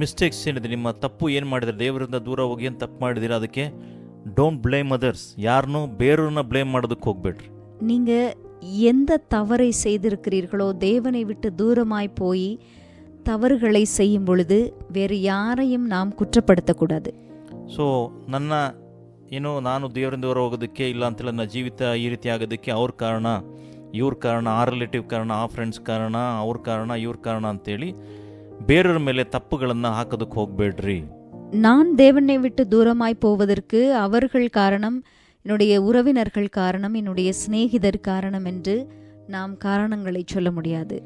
ಮಿಸ್ಟೇಕ್ಸ್ ಏನಿದೆ, ನಿಮ್ಮ ತಪ್ಪು ಏನು ಮಾಡಿದ್ರೆ, ದೇವರಿಂದ ದೂರ ಹೋಗಿ ಏನು ತಪ್ಪು ಮಾಡಿದಿರ, ಅದಕ್ಕೆ ಡೋಂಟ್ ಬ್ಲೇಮ್ ಅದರ್ಸ್. ಯಾರನ್ನೂ ಬೇರೆಯವ್ರನ್ನ ಬ್ಲೇಮ್ ಮಾಡೋದಕ್ಕೆ ಹೋಗ್ಬೇಡ್ರಿ. நீங்க எந்த தவறை செய்திருக்கிறீர்களோ, தேவனை விட்டு தூரமாய் போய் தவறுகளை செய்யும் பொழுது வேறு யாரையும் நாம் குற்றப்படுத்தக்கூடாது. ಸೊ ನನ್ನ ನಾನು ದೇವರಿಂದ ಹೊರ ಹೋಗೋದಕ್ಕೆ ಇಲ್ಲ ಅಂತೆಲ್ಲ ನನ್ನ ಜೀವಿತ ಈ ರೀತಿ ಆಗೋದಕ್ಕೆ ಅವ್ರ ಕಾರಣ, ಇವ್ರ ಕಾರಣ, ಆ ರಿಲೇಟಿವ್ ಕಾರಣ, ಆ ಫ್ರೆಂಡ್ಸ್ ಕಾರಣ, ಅವ್ರ ಕಾರಣ, ಇವ್ರ ಕಾರಣ ಅಂತೇಳಿ ಬೇರೆಯವ್ರ ಮೇಲೆ ತಪ್ಪುಗಳನ್ನು ಹಾಕೋದಕ್ಕೆ ಹೋಗಬೇಡ್ರಿ. நான் தேவனை விட்டு தூரமாய் போவதற்கு அவர்கள் காரணம், என்னுடைய உறவினர்கள் காரணம், என்னுடைய சிநேகிதர் காரணம் என்று நாம் காரணங்களை சொல்ல முடியாது.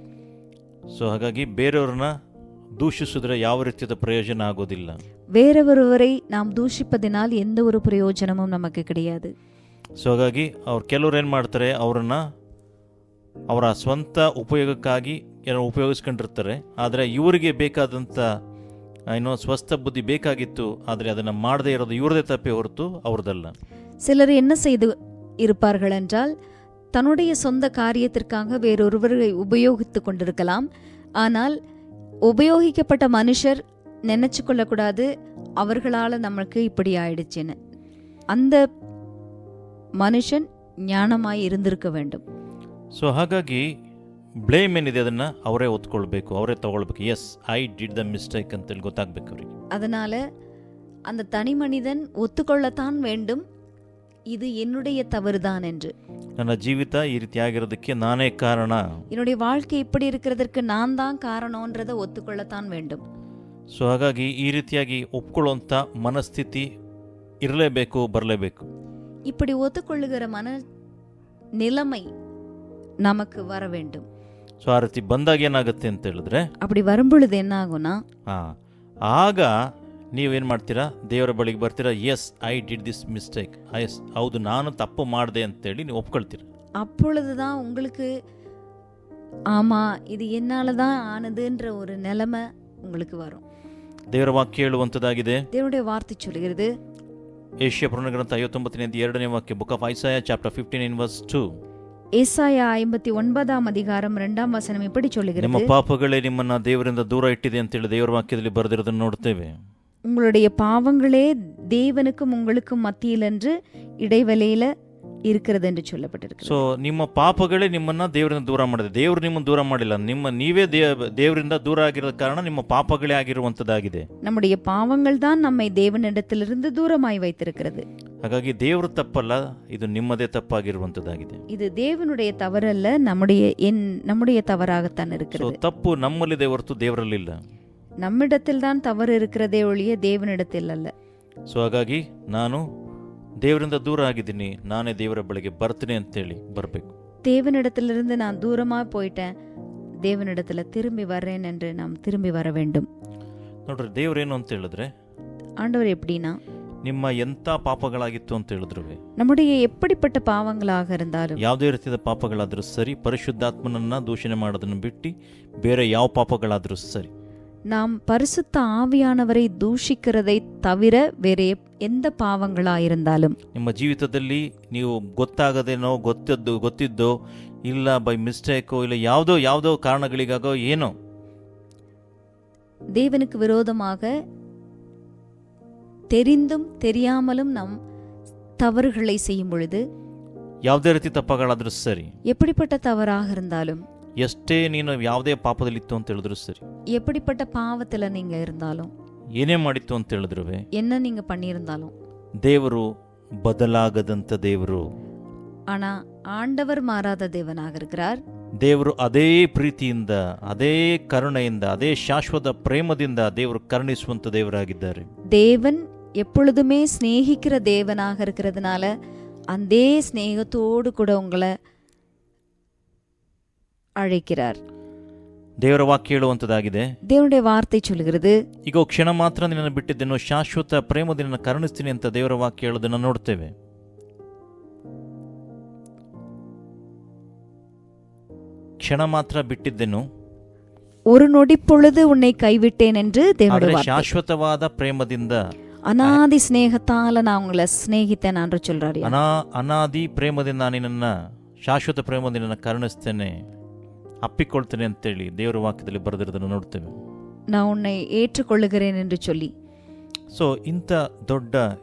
ಸೊ ಹಾಗಾಗಿ ಬೇರೆಯವ್ರನ್ನ ದೂಷಿಸಿದ್ರೆ ಯಾವ ರೀತಿಯಾದ ಪ್ರಯೋಜನ ಆಗೋದಿಲ್ಲ. வேறொருவரை நாம் தூஷிப்பதினால் எந்த ஒரு பிரயோஜனமும் நமக்கு கிடையாது. ಸೊ ಹಾಗಾಗಿ ಕೆಲವ್ರು ಏನು ಮಾಡ್ತಾರೆ, ಅವರ ಸ್ವಂತ ಉಪಯೋಗಕ್ಕಾಗಿ ಏನೋ ಉಪಯೋಗಿಸ್ಕೊಂಡಿರ್ತಾರೆ. ಆದರೆ ಇವರಿಗೆ ಬೇಕಾದಂಥ ಸ್ವಸ್ಥ ಬುದ್ಧಿ ಬೇಕಾಗಿತ್ತು, ಆದರೆ ಅದನ್ನು ಮಾಡದೇ ಇರೋದು ಇವ್ರದೇ ತಪ್ಪೇ ಹೊರತು ಅವ್ರದಲ್ಲ. சிலர் என்ன செய்து இருப்பார்கள் என்றால், தன்னுடைய சொந்த காரியத்திற்காக வேறொருவரை உபயோகித்து கொண்டிருக்கலாம். ஆனால் உபயோகிக்கப்பட்ட மனுஷர் நினைச்சு கொள்ளக்கூடாது, அவர்களால் நமக்கு இப்படி ஆயிடுச்சுன்னு. அந்த மனுஷன் ஞானமாய் இருந்திருக்க வேண்டும். ಸೊ ಹಾಗಾಗಿ ಬ್ಲೇಮ್ ಏನಿದೆ ಅದನ್ನು ಅವರೇ ಒತ್ಕೊಳ್ಬೇಕು, ಅವರೇ ತಗೊಳ್ಬೇಕು. Yes, I did the mistake ಅಂತೇಳಿ ಗೊತ್ತಾಗಬೇಕು ಅವರಿಗೆ. அதனால அந்த தனி மனிதன் ஒத்துக்கொள்ளத்தான் வேண்டும், இது என்னுடைய தவறுதான் என்று. ನನ್ನ ಜೀವಿತ ಈ ರೀತಿ ಆಗಿರೋದಕ್ಕೆ ನಾನೇ ಕಾರಣ, என்னுடைய வாழ்க்கை இப்படி இருக்கிறதற்கு நான் தான் காரணம்ன்றதை ஒத்துக்கொள்ளத்தான் வேண்டும். ಸೊ ಹಾಗಾಗಿ ಈ ರೀತಿಯಾಗಿ ಒಪ್ಕೊಳ್ಳುವಂಥ ಮನಸ್ಥಿತಿ ಇರಲೇಬೇಕು, ಬರಲೇಬೇಕು. இப்படி ஒத்துக்கொள்ளுகிற மன நிலைமை நமக்கு வர வேண்டும். ಸೊ ಆ ರೀತಿ ಬಂದಾಗ ಏನಾಗುತ್ತೆ ಅಂತ ಹೇಳಿದ್ರೆ, அப்படி வரும்பொழுது என்ன ஆகும்னா, ಆಗ ನೀವೇನು ಮಾಡ್ತೀರಾ, ದೇವರ ಬಳಿಗೆ ಬರ್ತೀರಾ. Yes, I did this mistake, yes, ಹೌದು ನಾನು ತಪ್ಪು ಮಾಡಿದೆ ಅಂತೇಳಿ ನೀವು ಒಪ್ಕೊಳ್ತೀರ. அப்பொழுதுதான் உங்களுக்கு ஆமா இது என்னால தான் ஆனதுன்ற ஒரு நிலைமை உங்களுக்கு வரும். ದೇವರ ವಾಕ್ಯ ಹೇಳುವಂಥದ್ದಾಗಿದೆ. தேவனுடைய வார்த்தை சொல்கிறது, ಏಷ್ಯಾ ಪುರಾಣ ಗ್ರಂಥ 59 ವಾಕ್ಯ, ಬುಕ್ ಆಫ್ ಐಸಾಯಾ ಚಾಪ್ಟರ್ 59:2. ஏசாயா 59 அதிகாரம் 2 வசனம் இப்படி சொல்லுகிறது, ನಿಮ್ಮ ಪಾಪಗಳೇ ನಿಮ್ಮನ್ನ ದೇವರಿಂದ ದೂರ ಇಟ್ಟಿದೆ ಅಂತೇಳಿ ದೇವರ ವಾಕ್ಯದಲ್ಲಿ ಬರೆದಿರೋದನ್ನು ನೋಡ್ತೇವೆ. உங்களுடைய பாவங்களே தேவனுக்கும் உங்களுக்கும் மத்தியில் என்று இடைவெளியில இருக்கிறது என்று சொல்லப்பட்டிருக்கு. ಸೊ ನಿಮ್ಮ ಪಾಪಗಳೇ ನಿಮ್ಮನ್ನ ದೇವರಿಂದ ದೂರ ಮಾಡಿದೆ, ದೇವರು ನಿಮ್ಮನ್ನು ದೂರ ಮಾಡಿಲ್ಲ. ನೀವೇ ದೇವರಿಂದ ದೂರ ಆಗಿರೋ ಕಾರಣ ನಿಮ್ಮ ಪಾಪಗಳೇ ಆಗಿರುವಂತದ್ದಾಗಿದೆ. நம்முடைய பாவங்கள் தான் நம்மை தேவனிடத்திலிருந்து தூரமாய் வைத்திருக்கிறது. ಹಾಗಾಗಿ ದೇವರ ತಪ್ಪಲ್ಲ, ಇದು ನಿಮ್ಮದೇ ತಪ್ಪಾಗಿರುವಂತದ್ದಾಗಿದೆ. இது தேவனுடைய தவறல்ல, நம்முடைய தவறாகத்தான் இருக்கிறது. ತಪ್ಪು ನಮ್ಮಲ್ಲಿದೆ ಹೊರತು ದೇವರಲ್ಲಿಲ್ಲ. நம்மிடத்தில் தான் தவறு இருக்கிறதே ஒழிய தேவனிடத்தில் அல்ல. ಸೊ ಹಾಗಾಗಿ ನಾನು ದೇವರಿಂದ ದೂರ ಆಗಿದ್ದೀನಿ, ನಾನೇ ದೇವರ ಬಳಿಗೆ ಬರ್ತೀನಿ ಅಂತೇಳಿ ಬರಬೇಕು. தேவனிடத்திலிருந்து நான் தூரமா போயிட்டேன், தேவனிடத்துல திரும்பி வர்றேன் என்று நாம் திரும்பி வர வேண்டும். ನೋಡ್ರಿ, ದೇವರೇನು ಅಂತ ಹೇಳಿದ್ರೆ, ஆண்டவர் எப்படின்னா, ನಿಮ್ಮ ಎಂಥ ಪಾಪಗಳಾಗಿತ್ತು ಅಂತ ಹೇಳಿದ್ರು, நம்முடைய எப்படிப்பட்ட பாவங்களாக இருந்தாலும், ಯಾವುದೇ ರೀತಿಯ ಪಾಪಗಳಾದರೂ ಸರಿ, ಪರಿಶುದ್ಧಾತ್ಮನನ್ನ ದೂಷಣೆ ಮಾಡೋದನ್ನು ಬಿಟ್ಟು ಬೇರೆ ಯಾವ ಪಾಪಗಳಾದರೂ ಸರಿ, நாம் பரிசுத்த ஆவியானவரை தூஷிக்கிறதை தவிர வேற எந்த பாவங்களாயிருந்தாலும், ನಿಮ್ಮ ಜೀವಿತದಲ್ಲಿ ನೀವು ಗೊತ್ತಾಗದೇನೋ ಗೊತ್ತಿದ್ದೋ ಇಲ್ಲ ಬೈ ಮಿಸ್ಟೇಕೋ ಇಲ್ಲ ಯಾವುದೋ ಕಾರಣಗಳಿಗಾಗೋ ಏನೋ தேவனுக்கு விரோதமாக தெரிந்தும் தெரியாமலும் நாம் தவறுகளை செய்யும் பொழுது, ಯಾವುದೇ ರೀತಿ ತಪ್ಪುಗಳಾದರೂ ಸರಿ, எப்படிப்பட்ட தவறாக இருந்தாலும், ಎಷ್ಟೇ ನೀನು ಯಾವುದೇ ಪಾಪದಲ್ಲಿತ್ತು ಅಂತ ಹೇಳಿದ್ರು ಸರಿ, எப்படிப்பட்ட பாவத்துல நீங்க இருந்தாலும், ಏನೇ ಮಾಡಿತ್ತು ಅಂತ ಹೇಳಿದ್ರು, என்ன நீங்க பண்ணியிருந்தாலும், ದೇವರು ಬದಲಾಗದಂತ ದೇವರು. ஆனா ஆண்டவர் மாறாத தேவனாக இருக்கிறார். ದೇವರು ಅದೇ ಪ್ರೀತಿಯಿಂದ, ಅದೇ ಕರುಣೆಯಿಂದ, ಅದೇ ಶಾಶ್ವತ ಪ್ರೇಮದಿಂದ ದೇವರು ಕರುಣಿಸುವಂತ ದೇವರಾಗಿದ್ದಾರೆ. தேவன் எப்பொழுதுமே சிநேகிக்கிற தேவனாக இருக்கிறதுனால அந்த ஸ்நேகத்தோடு கூட உங்களை அழைக்கிறார். ದೇವರ ವಾಕ್ಯ ಹೇಳುವಂತದ್ದಾಗಿದೆ, தேவனுடைய வார்த்தை சொல்கிறது, ಈಗ ಕ್ಷಣ ಮಾತ್ರ ನಿನ್ನನ್ನು ಬಿಟ್ಟಿದ್ದೇನೋ, ಶಾಶ್ವತ ಪ್ರೇಮದಿಂದ ಕರುಣಿಸ್ತೀನಿ ಅಂತ ದೇವರ ವಾಕ್ಯ ಹೇಳೋದನ್ನ ನೋಡ್ತೇವೆ. ಕ್ಷಣ ಮಾತ್ರ ಬಿಟ್ಟಿದ್ದೇನು, ஒரு நொடி பொழுது உன்னை கைவிட்டேன் என்று தேவனுடைய வார்த்தை. ಶಾಶ್ವತವಾದ ಪ್ರೇಮದಿಂದ, அனாதி ஸ்நேகத்தால நான் உங்களை ஸ்நேகித்தேன் என்று சொல்றாரு. ಅನಾದಿ ಪ್ರೇಮದಿಂದ ನಿನ್ನ ಶಾಶ್ವತ ಪ್ರೇಮದಿಂದ ಕರುಣಿಸ್ತೇನೆ, ಅಪ್ಪಿಕೊಳ್ತೇನೆ ಅಂತೇಳಿ ದೇವರ ವಾಕ್ಯದಲ್ಲಿ ಬರೆದಿರೋದನ್ನು ನೋಡ್ತೇವೆ. நான் உன்னை ஏற்றுக்கொள்ளுகிறேன் என்று சொல்லி. ಸೊ ಇಂಥ ದೊಡ್ಡ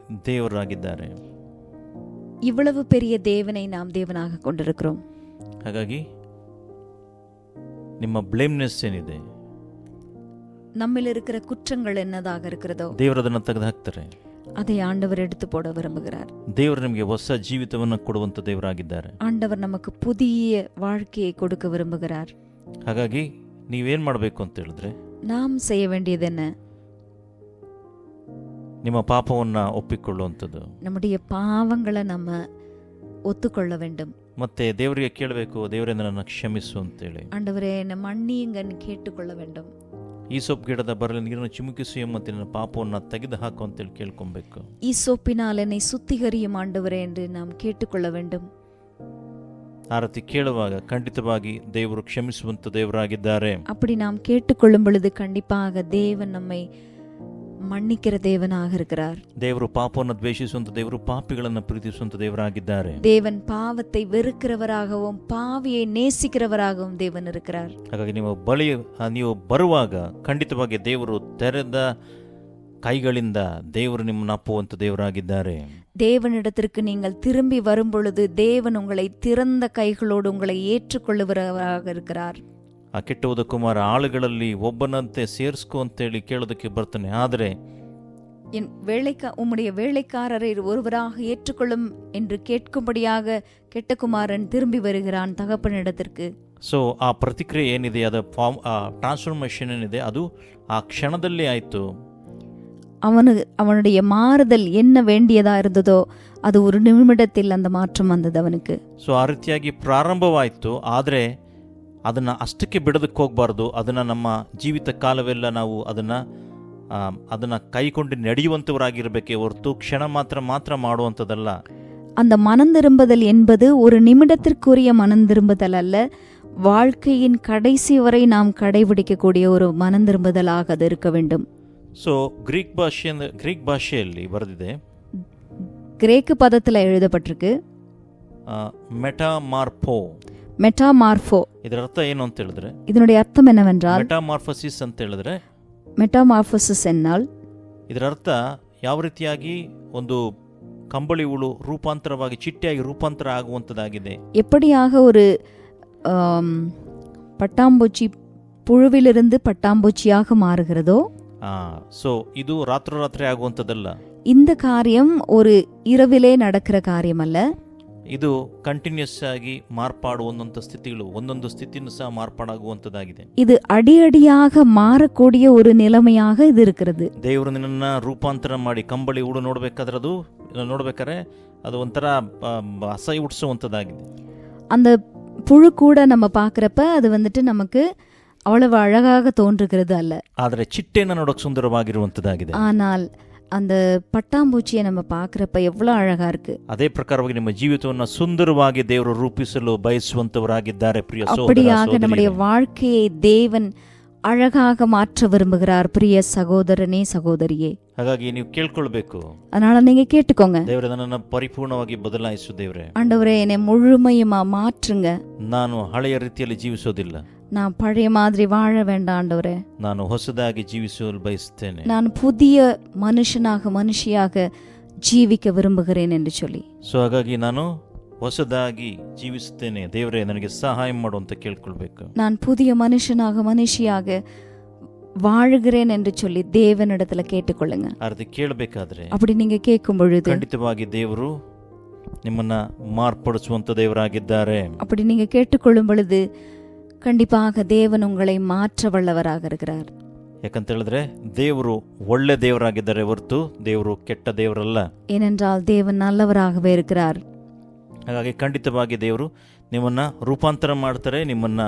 ದೇವರಾಗಿದ್ದಾರೆ. இவ்வளவு பெரிய தேவனை நாம் தேவனாக கொண்டிருக்கிறோம். ಹಾಗಾಗಿ ನಿಮ್ಮ ಬ್ಲೇಮ್ನೆಸ್ ಏನಿದೆ, நம்மில் இருக்கிற குற்றங்கள் என்னதாக இருக்கிறதோ ದೇವರು ಅದನ್ನು ತೆಗೆದು ಹಾಕ್ತಾರೆ. அதை ஆண்டவர் எடுத்து போட விரும்புகிறார். ದೇವರು ನಿಮಗೆ ಹೊಸ ಜೀವಿತವನ್ನು ಕೊಡುವಂತ ದೇವರಾಗಿದ್ದಾರೆ. ஆண்டவர் நமக்கு புதிய வாழ்க்கையை கொடுக்க விரும்புகிறார். ಹಾಗಾಗಿ ನೀವೇನ್ ಮಾಡಬೇಕು ಅಂತ ಹೇಳಿದ್ರೆ, நாம் செய்ய வேண்டியது என்ன? ನಿಮ್ಮ ಪಾಪವನ್ನ ಒಪ್ಪಿಕೊಳ್ಳುವಂಥದ್ದು, நம்முடைய பாவங்களை நம்ம ஒத்துக்கொள்ள வேண்டும். ಮತ್ತೆ ದೇವರಿಗೆ ಕೇಳಬೇಕು, ದೇವರೇ ನನ್ನನ್ನು ಕ್ಷಮಿಸು ಅಂತೇಳಿ. ஆண்டவரே என்னை மன்னியுங்கன்னு கேட்டுக்கொள்ள வேண்டும். ಈ ಸೊಪ್ಪು ಗಿಡದ ಬರಲಿ ನೀರನ್ನು ಚಿಮುಕಿಸು ಮತ್ತು ನನ್ನ ಪಾಪವನ್ನು ತೆಗೆದು ಹಾಕು ಅಂತೇಳಿ ಕೇಳ್ಕೊಬೇಕು. ಈ ಸೊಪ್ಪಿனால் என்னை சுத்திகரியும் ஆண்டவரே என்று நாம் கேட்டுக்கொள்ள வேண்டும். ಆ ರೀತಿ ಕೇಳುವಾಗ ಖಂಡಿತವಾಗಿ ದೇವರು ಕ್ಷಮಿಸುವಂತ ದೇವರಾಗಿದ್ದಾರೆ. அப்படி நாம் கேட்டுக்கொள்ளும் பொழுது கண்டிப்பாக தேவன் நம்மை மன்னிக்கிற தேவனாக இருக்கிறார். ದೇವರು ಪಾಪವನ್ನು ದ್ವೇಷಿಸುವಂತ ದೇವರು, ಪಾಪಿಗಳನ್ನು ಪ್ರೀತಿಸುವಂತ ದೇವರಾಗಿದ್ದಾರೆ. தேவன் பாவத்தை வெறுக்கிறவராகவும் பாவியை நேசிக்கிறவராகவும் தேவன் இருக்கிறார். ಹಾಗಾಗಿ ನೀವು ಬರುವಾಗ ಖಂಡಿತವಾಗಿ ದೇವರು ತೆರೆದ ಕೈಗಳಿಂದ ದೇವರು ನಿಮ್ಮನ್ನು ಅಪ್ಪುವಂತ ದೇವರಾಗಿದ್ದಾರೆ. தேவனிடத்திற்கு நீங்கள் திரும்பி வரும் பொழுது தேவன் உங்களை திறந்த கைகளோடு உங்களை ஏற்றுக்கொள்ளுகிறவராக இருக்கிறார். ಆ ಕೆಟ್ಟ ಉದಕುಮಾರ ಆಳುಗಳಲ್ಲಿ ಒಬ್ಬನಂತೆ ಸೇರಿಸ್ಕೊ ಅಂತೇಳಿ ಕೇಳೋದಕ್ಕೆ ಬರ್ತಾನೆ. ಆದರೆ என் உம்முடைய வேலைக்காரரை ஒருவராக ஏற்றுக்கொள்ளும் என்று கேட்கும்படியாக கெட்ட குமாரன் திரும்பி வருகிறான் தகப்பனிடத்திற்கு. ಸೊ ಆ ಪ್ರತಿಕ್ರಿಯೆ ಏನಿದೆ, ಅದ ಟ್ರಾನ್ಸ್ಫಾರ್ಮೇಷನ್ ಏನಿದೆ, ಅದು ಆ ಕ್ಷಣದಲ್ಲಿ ಆಯಿತು. அவனுடைய மாறுதல் என்ன வேண்டியதா இருந்ததோ அது ஒரு நிமிடத்தில் அந்த மாற்றம் வந்தது ಅವನಿಗೆ. ಸೊ ಆ ರೀತಿಯಾಗಿ ಪ್ರಾರಂಭವಾಯಿತು. ಆದರೆ ಅದನ್ನು ಅಷ್ಟಕ್ಕೆ ಬಿಡೋದಕ್ಕೆ ಹೋಗಬಾರ್ದು. ಅದನ್ನು ನಮ್ಮ ಜೀವಿತ ಕಾಲವೆಲ್ಲ ನಾವು ಅದನ್ನು ಕೈಕೊಂಡು ನಡೆಯುವಂಥವರಾಗಿರಬೇಕೇ ಹೊರತು ಕ್ಷಣ ಮಾತ್ರ ಮಾಡುವಂಥದ್ದಲ್ಲ. அந்த மனம் திரும்புதல் என்பது ஒரு நிமிடத்திற்குரிய மனம் திரும்புதல் அல்ல, வாழ்க்கையின் கடைசி வரை நாம் கடைபிடிக்கக்கூடிய ஒரு மனம் திரும்புதலாக அது இருக்க வேண்டும். ಸೊ ಗ್ರೀಕ್ ಭಾಷೆಯಲ್ಲಿ ಬರೆದಿದೆ, கிரேக்கு பதத்தில் எழுதப்பட்டிருக்கு மெட்டாமார்போ. ಇದರ ಅರ್ಥ ಏನು ಅಂತ ಹೇಳಿದ್ರೆ, இதனுடைய அர்த்தம் என்னவென்றால், ಮೆಟಾಮಾರ್ಫಸಿಸ್ ಅಂತ ಹೇಳಿದ್ರೆ, மெட்டாமார்போசிஸ் என்னால் ಇದರ ಅರ್ಥ ಯಾವ ರೀತಿಯಾಗಿ ಒಂದು ಕಂಬಳಿ ಹುಳು ರೂಪಾಂತರವಾಗಿ ಚಿಟ್ಟೆಯಾಗಿ ರೂಪಾಂತರ ಆಗುವಂಥದ್ದಾಗಿದೆ. எப்படியாக ஒரு பட்டாம்பூச்சி புழுவிலிருந்து பட்டாம்பூச்சியாக மாறுகிறதோ, ಸೊ ಇದು ರಾತ್ರಿ ಆಗುವಂಥದ್ದಲ್ಲ. இந்த காரியம் ஒரு இரவிலே நடக்கிற காரியம் அல்ல. ಇದು ಕಂಟಿನ್ಯೂಸ್ ಆಗಿ ಮಾರ್ಪಾಡುವಂತ ಸ್ಥಿತಿಗಳು, ಒಂದೊಂದು ಸ್ಥಿತಿನೂ ಸಹ ಮಾರ್ಪಾಡಾಗುವಂತದ್ದಾಗಿದೆ. ಇದು ಅಡಿಯಡಿಯಾಗ ಮಾರக்கூடிய ஒரு நிலைமையாக இது இருக்கிறது. ದೇವರು ನಿನ್ನನ್ನ ರೂಪಾಂತರ ಮಾಡಿ ಕಂಬಳಿ ಹುಳು ನೋಡ್ಬೇಕಾದ್ರೆ ಅದು ಒಂಥರ ಅಸಹ್ಯ ಹುಟ್ಟಿಸುವಂತದ್ದಾಗಿದೆ. அந்த புழு கூட நம்ம பார்க்கறப்ப அது வந்துட்டு நமக்கு அவ்வளவு அழகாக தோன்றுகிறது அல்ல. ಆದರೆ ಚಿಟ್ಟೆನ ನೋಡೋಕೆ ಸುಂದರವಾಗಿರುವಂತದ್ದಾಗಿದೆ. ஆனால் அந்த பட்டாம்பூச்சியை நம்ம பார்க்கறப்ப எவ்வளவு அழகா இருக்கு. ಅದೇ ಪ್ರಕಾರವಾಗಿ ನಿಮ್ಮ ಜೀವಿತವನ್ನು ಸುಂದರವಾಗಿ ದೇವರು ರೂಪಿಸಲು ಬಯಸುವಂತವರಾಗಿದ್ದಾರೆ. ಪ್ರಿಯ ಸಹೋದರ அப்படியாக நம்முடைய வாழ்க்கையை தேவன் அழகாக மாற்ற விரும்புகிறார். பிரிய சகோதரனே சகோதரியே, ಹಾಗಾಗಿ ನೀವು ಕೇಳ್ಕೊಳ್ಬೇಕು, அதனால நீங்க கேட்டுக்கோங்க, ದೇವರೇ ನನ್ನನ್ನು ಪರಿಪೂರ್ಣವಾಗಿ ಬದಲಾಯಿಸು. ದೇವರೇ, ஆண்டவரே என்னை முழுமையுமா மாற்றுங்க. ನಾನು ಹಳೆಯ ರೀತಿಯಲ್ಲಿ ಜೀವಿಸೋದಿಲ್ಲ, நான் பழைய மாதிரி வாழ வேண்டாம் ஆண்டவரே, ನಾನು ಹೊಸದಾಗಿ ಜೀವಿಸಲು ಬಯಸುತ್ತೇನೆ, நான் புதிய மனுஷியாக ஜீவிக்க விரும்புகிறேன் என்று சொல்லி. ಸೊ ಹಾಗಾಗಿ ನಾನು ಹೊಸದಾಗಿ ಜೀವಿಸುತ್ತೇನೆ, ದೇವರೇ ನನಗೆ ಸಹಾಯ ಮಾಡು ಅಂತ ಕೇಳ್ಕೊಳ್ಬೇಕು. நான் புதிய மனுஷியாக வாழுகிறேன் என்று சொல்லி தேவனிடத்துல கேட்டுக்கொள்ளுங்க. ಅರ್ಥ ಕೇಳಬೇಕಾದ್ರೆ, அப்படி நீங்க கேட்கும் பொழுது ಖಂಡಿತವಾಗಿ ದೇವರು ನಿಮ್ಮನ್ನ ಮಾರ್ಪಡಿಸುವಂತ ದೇವರಾಗಿದ್ದಾರೆ. அப்படி நீங்க கேட்டுக்கொள்ளும் பொழுது கண்டிப்பாக தேவன் உங்களை மாற்ற வல்லவராக இருக்கிறார். ಯಾಕಂತ ಹೇಳಿದ್ರೆ ದೇವರು ಒಳ್ಳೆ ದೇವರಾಗಿದ್ದಾರೆ ಹೊರತು ದೇವರು ಕೆಟ್ಟ ದೇವರಲ್ಲ. ஏனென்றால் தேவன் நல்லவராகவே இருக்கிறார். ಹಾಗಾಗಿ ಖಂಡಿತವಾಗಿ ದೇವರು ನಿಮ್ಮನ್ನ ರೂಪಾಂತರ ಮಾಡ್ತಾರೆ, ನಿಮ್ಮನ್ನ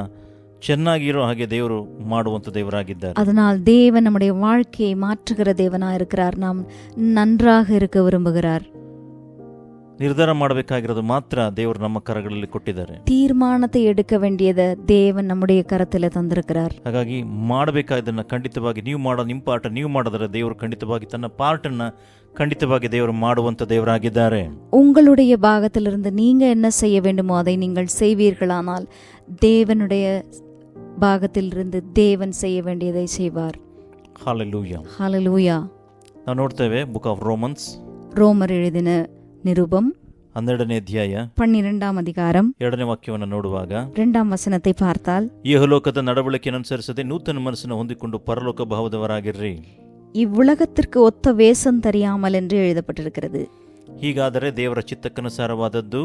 ಚೆನ್ನಾಗಿರೋ ಹಾಗೆ ದೇವರು ಮಾಡುವಂತ ದೇವರಾಗಿದ್ದಾರೆ. அதனால் தேவன் நம்முடைய வாழ்க்கையை மாற்றுகிற தேவனாக இருக்கிறார். நாம் நன்றாக இருக்க விரும்புகிறார். ನಿರ್ಧಾರ ಮಾಡಬೇಕಾಗಿರೋದು ಮಾತ್ರ ದೇವರು ನಮ್ಮ ಕರಗಳಲ್ಲಿ ಕೊಟ್ಟಿದ್ದಾರೆ. ತೀರ್ಮಾನத்தை எடுக்க வேண்டியது தேவன் நம்முடைய கரத்தில் தந்திருக்கிறார். ಹಾಗಾಗಿ ಮಾಡಬೇಕಾದನ್ನ ಖಂಡಿತವಾಗಿ ನಿಮ್ಮ ಪಾಠ ನೀವು ಮಾಡಿದ್ರೆ ದೇವರು ಖಂಡಿತವಾಗಿ ತನ್ನ ಪಾರ್ಟನ್ನ ಖಂಡಿತವಾಗಿ ದೇವರು ಮಾಡುವಂತ ದೇವರಾಗಿದ್ದಾರೆ. உங்களுடைய பாகத்திலிருந்து நீங்க என்ன செய்ய வேண்டுமோ அதை நீங்கள் செய்வீர்களானால் தேவனுடைய பாகத்திலிருந்து தேவன் செய்ய வேண்டியதை செய்வார். ஹalleluya, ஹalleluya. ನಾವು ನೋಡ್ತೇವೆ ಬುಕ್ ಆಫ್ ರೋಮನ್ಸ್, ரோமர் எழுதின நிருபம் 12ನೇ ಅಧ್ಯಾಯ 12ஆம் அதிகாரம் 2ನೇ ವಾಕ್ಯವನ್ನು ನೋಡುವಾಗ, 2ஆம் வசனத்தை பார்த்தால், ಇಹಲೋಕದ ನಡವಳಿಕೆಯನ್ನು ಅನುಸರಿಸದೆ ನೂತನ ಮನಸ್ಸನ್ನು ಹೊಂದಿಕೊಂಡು ಪರಲೋಕ ಭಾವದವರಾಗಿರ್ರಿ. இவ்வுலகத்திற்கு ஒத்த வேஷம் தெரியாமல் என்று எழுதப்பட்டிருக்கிறது. ಹೀಗಾದರೆ ದೇವರ ಚಿತ್ತಕ್ಕನುಸಾರವಾದದ್ದು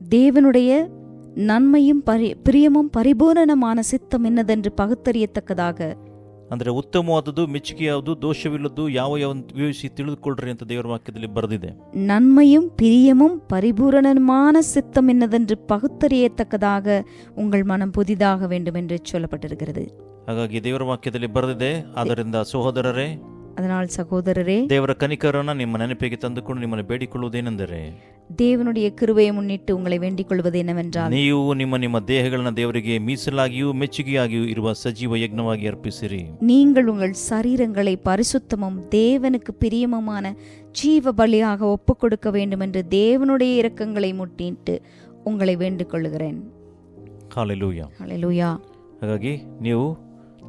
தேவனுடைய நன்மையும் பிரியமும் பரிபூரணமான சித்தம் என்னதென்று பகுத்தறியத்தக்கதாக, ಅಂದರೆ ಉತ್ತಮವಾದದ್ದು, ಮೆಚ್ಚುಗೆ ಯಾವುದು, ದೋಷವಿಲ್ಲದ್ದು ಯಾವ ವಿವರಿಸಿ ತಿಳಿದುಕೊಳ್ಳ್ರಿ ಅಂತ ದೇವರ ವಾಕ್ಯದಲ್ಲಿ ಬರೆದಿದೆ. நன்மையும் பிரியமும் பரிபூரணமான சித்தம் என்னதென்று பகுத்தறியத்தக்கதாக உங்கள் மனம் புதிதாக வேண்டும் என்று சொல்லப்பட்டிருக்கிறது. ಹಾಗಾಗಿ ದೇವರ ವಾಕ್ಯದಲ್ಲಿ ಬರೆದಿದೆ. ಆದ್ದರಿಂದ ಸಹೋದರರೇ, அதனால் சகோதரரே, ದೇವರ ಕನಿಕರನ್ನ ನಿಮ್ಮ ನೆನಪಿಗೆ ತಂದುಕೊಂಡು ನಿಮ್ಮನ್ನು ಬೇಡಿಕೊಳ್ಳುವುದೇನೆಂದರೆ, தேவனுடைய கிருபையை முன்னிட்டு உங்களை வேண்டிக் கொள்வது என்னவென்றால், ನೀವು ನಿಮ್ಮ ದೇಹಗಳನ್ನ ದೇವರಿಗೆ ಮೀಸಲಾಗಿಯೂ ಮೆಚ್ಚುಗೆಯಾಗಿಯೂ ಇರುವ ಸಜೀವ ಯಜ್ಞವಾಗಿ ಅರ್ಪಿಸಿರಿ. நீங்கள் உங்கள் சரீரங்களை பரிசுத்தமும் தேவனுக்கு பிரியமுமான ஜீவ பலியாக ஒப்புக் கொடுக்க வேண்டும் என்று தேவனுடைய இரக்கங்களை முன்னிட்டு உங்களை வேண்டிக் கொள்கிறேன். ಹಲ್ಲೆಲೂಯಾ. ஹல்லேலூயா. ಹಾಗಾಗಿ ನೀವು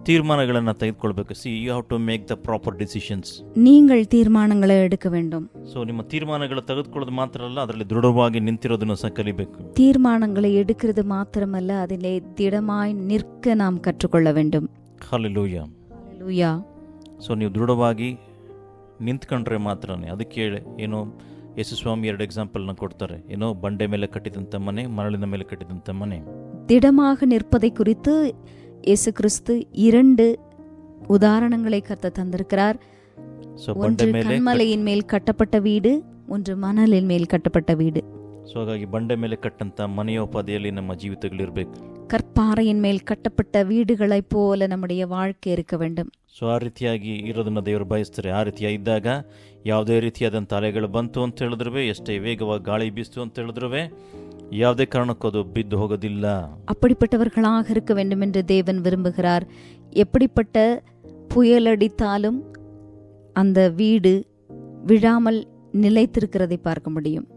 ತೀರ್ಮಾನಗಳನ್ನು ತೆಗೆದುಕೊಳ್ಬೇಕು. See you have to make the proper decisions. நீங்கள் தீர்மானங்களை எடுக்க வேண்டும். ಸೊ ನಿಮ್ಮ ತೀರ್ಮಾನಗಳು ತೆಗೆದುಕೊಳ್ಳೋದು ಮಾತ್ರ ಅಲ್ಲ, ಅದರಲ್ಲಿ ದೃಢವಾಗಿ ನಿಂತಿರೋದನ್ನು ಸಹ ಕಲಿಬೇಕು. தீர்மானங்களை எடுக்கிறது மாத்திரமல்ல, அதிலே திடமாய் நிற்க நாம் கற்றுக்கொள்ள வேண்டும். ಹಲ್ಲೆಲೂಯಾ. ஹல்லேலூயா. ಸೊ ನೀವು ದೃಢವಾಗಿ ನಿಂತ್ಕೊಂಡ್ರೆ ಮಾತ್ರನೇ. ಅದಕ್ಕೆ ಏನೋ ಯೇಸುಸ್ವಾಮಿ 2 ಎಕ್ಸಾಂಪಲ್ನ ಕೊಡ್ತಾರೆ. ಏನೋ ಬಂಡೆ ಮೇಲೆ ಕಟ್ಟಿದಂಥ ಮನೆ, ಮರಳಿನ ಮೇಲೆ ಕಟ್ಟಿದಂಥ ಮನೆ. திடமாக நிற்பதை குறித்து இயேசு கிறிஸ்து 2 உதாரணங்களை கர்த்தர் தந்திருக்கிறார். ஒன்று கன்மலையின் மேல் கட்டப்பட்ட வீடு, ஒன்று மணலின் மேல் கட்டப்பட்ட வீடு. ಸೊ ಹಾಗಾಗಿ ಬಂಡೆ ಮೇಲೆ ಕಟ್ಟಂತ ಮನೆಯೋಪಾದಿಯಲ್ಲಿ ನಮ್ಮ ಜೀವಿತಗಳಿರಬೇಕು. கற்பாறையின் மேல் கட்டப்பட்ட வீடுகளைப் போல நம்முடைய வாழ்க்கை இருக்க வேண்டும். ಸೊ ಆ ರೀತಿಯಾಗಿ ಇರೋದನ್ನ ದೇವರು ಬಯಸ್ತಾರೆ. ಆ ರೀತಿಯಾಗಿ ಇದ್ದಾಗ ಯಾವುದೇ ರೀತಿಯಾದಂಥ ಅಲೆಗಳು ಬಂತು ಅಂತ ಹೇಳಿದ್ರೂ, ಎಷ್ಟೇ ವೇಗವಾಗಿ ಗಾಳಿ ಬೀಸ್ತು ಅಂತ ಹೇಳಿದ್ರೂ, ಯಾವುದೇ ಕಾರಣಕ್ಕೂ ಅದು ಬಿದ್ದು ಹೋಗೋದಿಲ್ಲ. அப்படிப்பட்டவர்களாக இருக்க வேண்டும் என்று தேவன் விரும்புகிறார். எப்படிப்பட்ட புயல் அடித்தாலும் அந்த வீடு விழாமல் நிலைத்திருக்கிறதை பார்க்க முடியும்.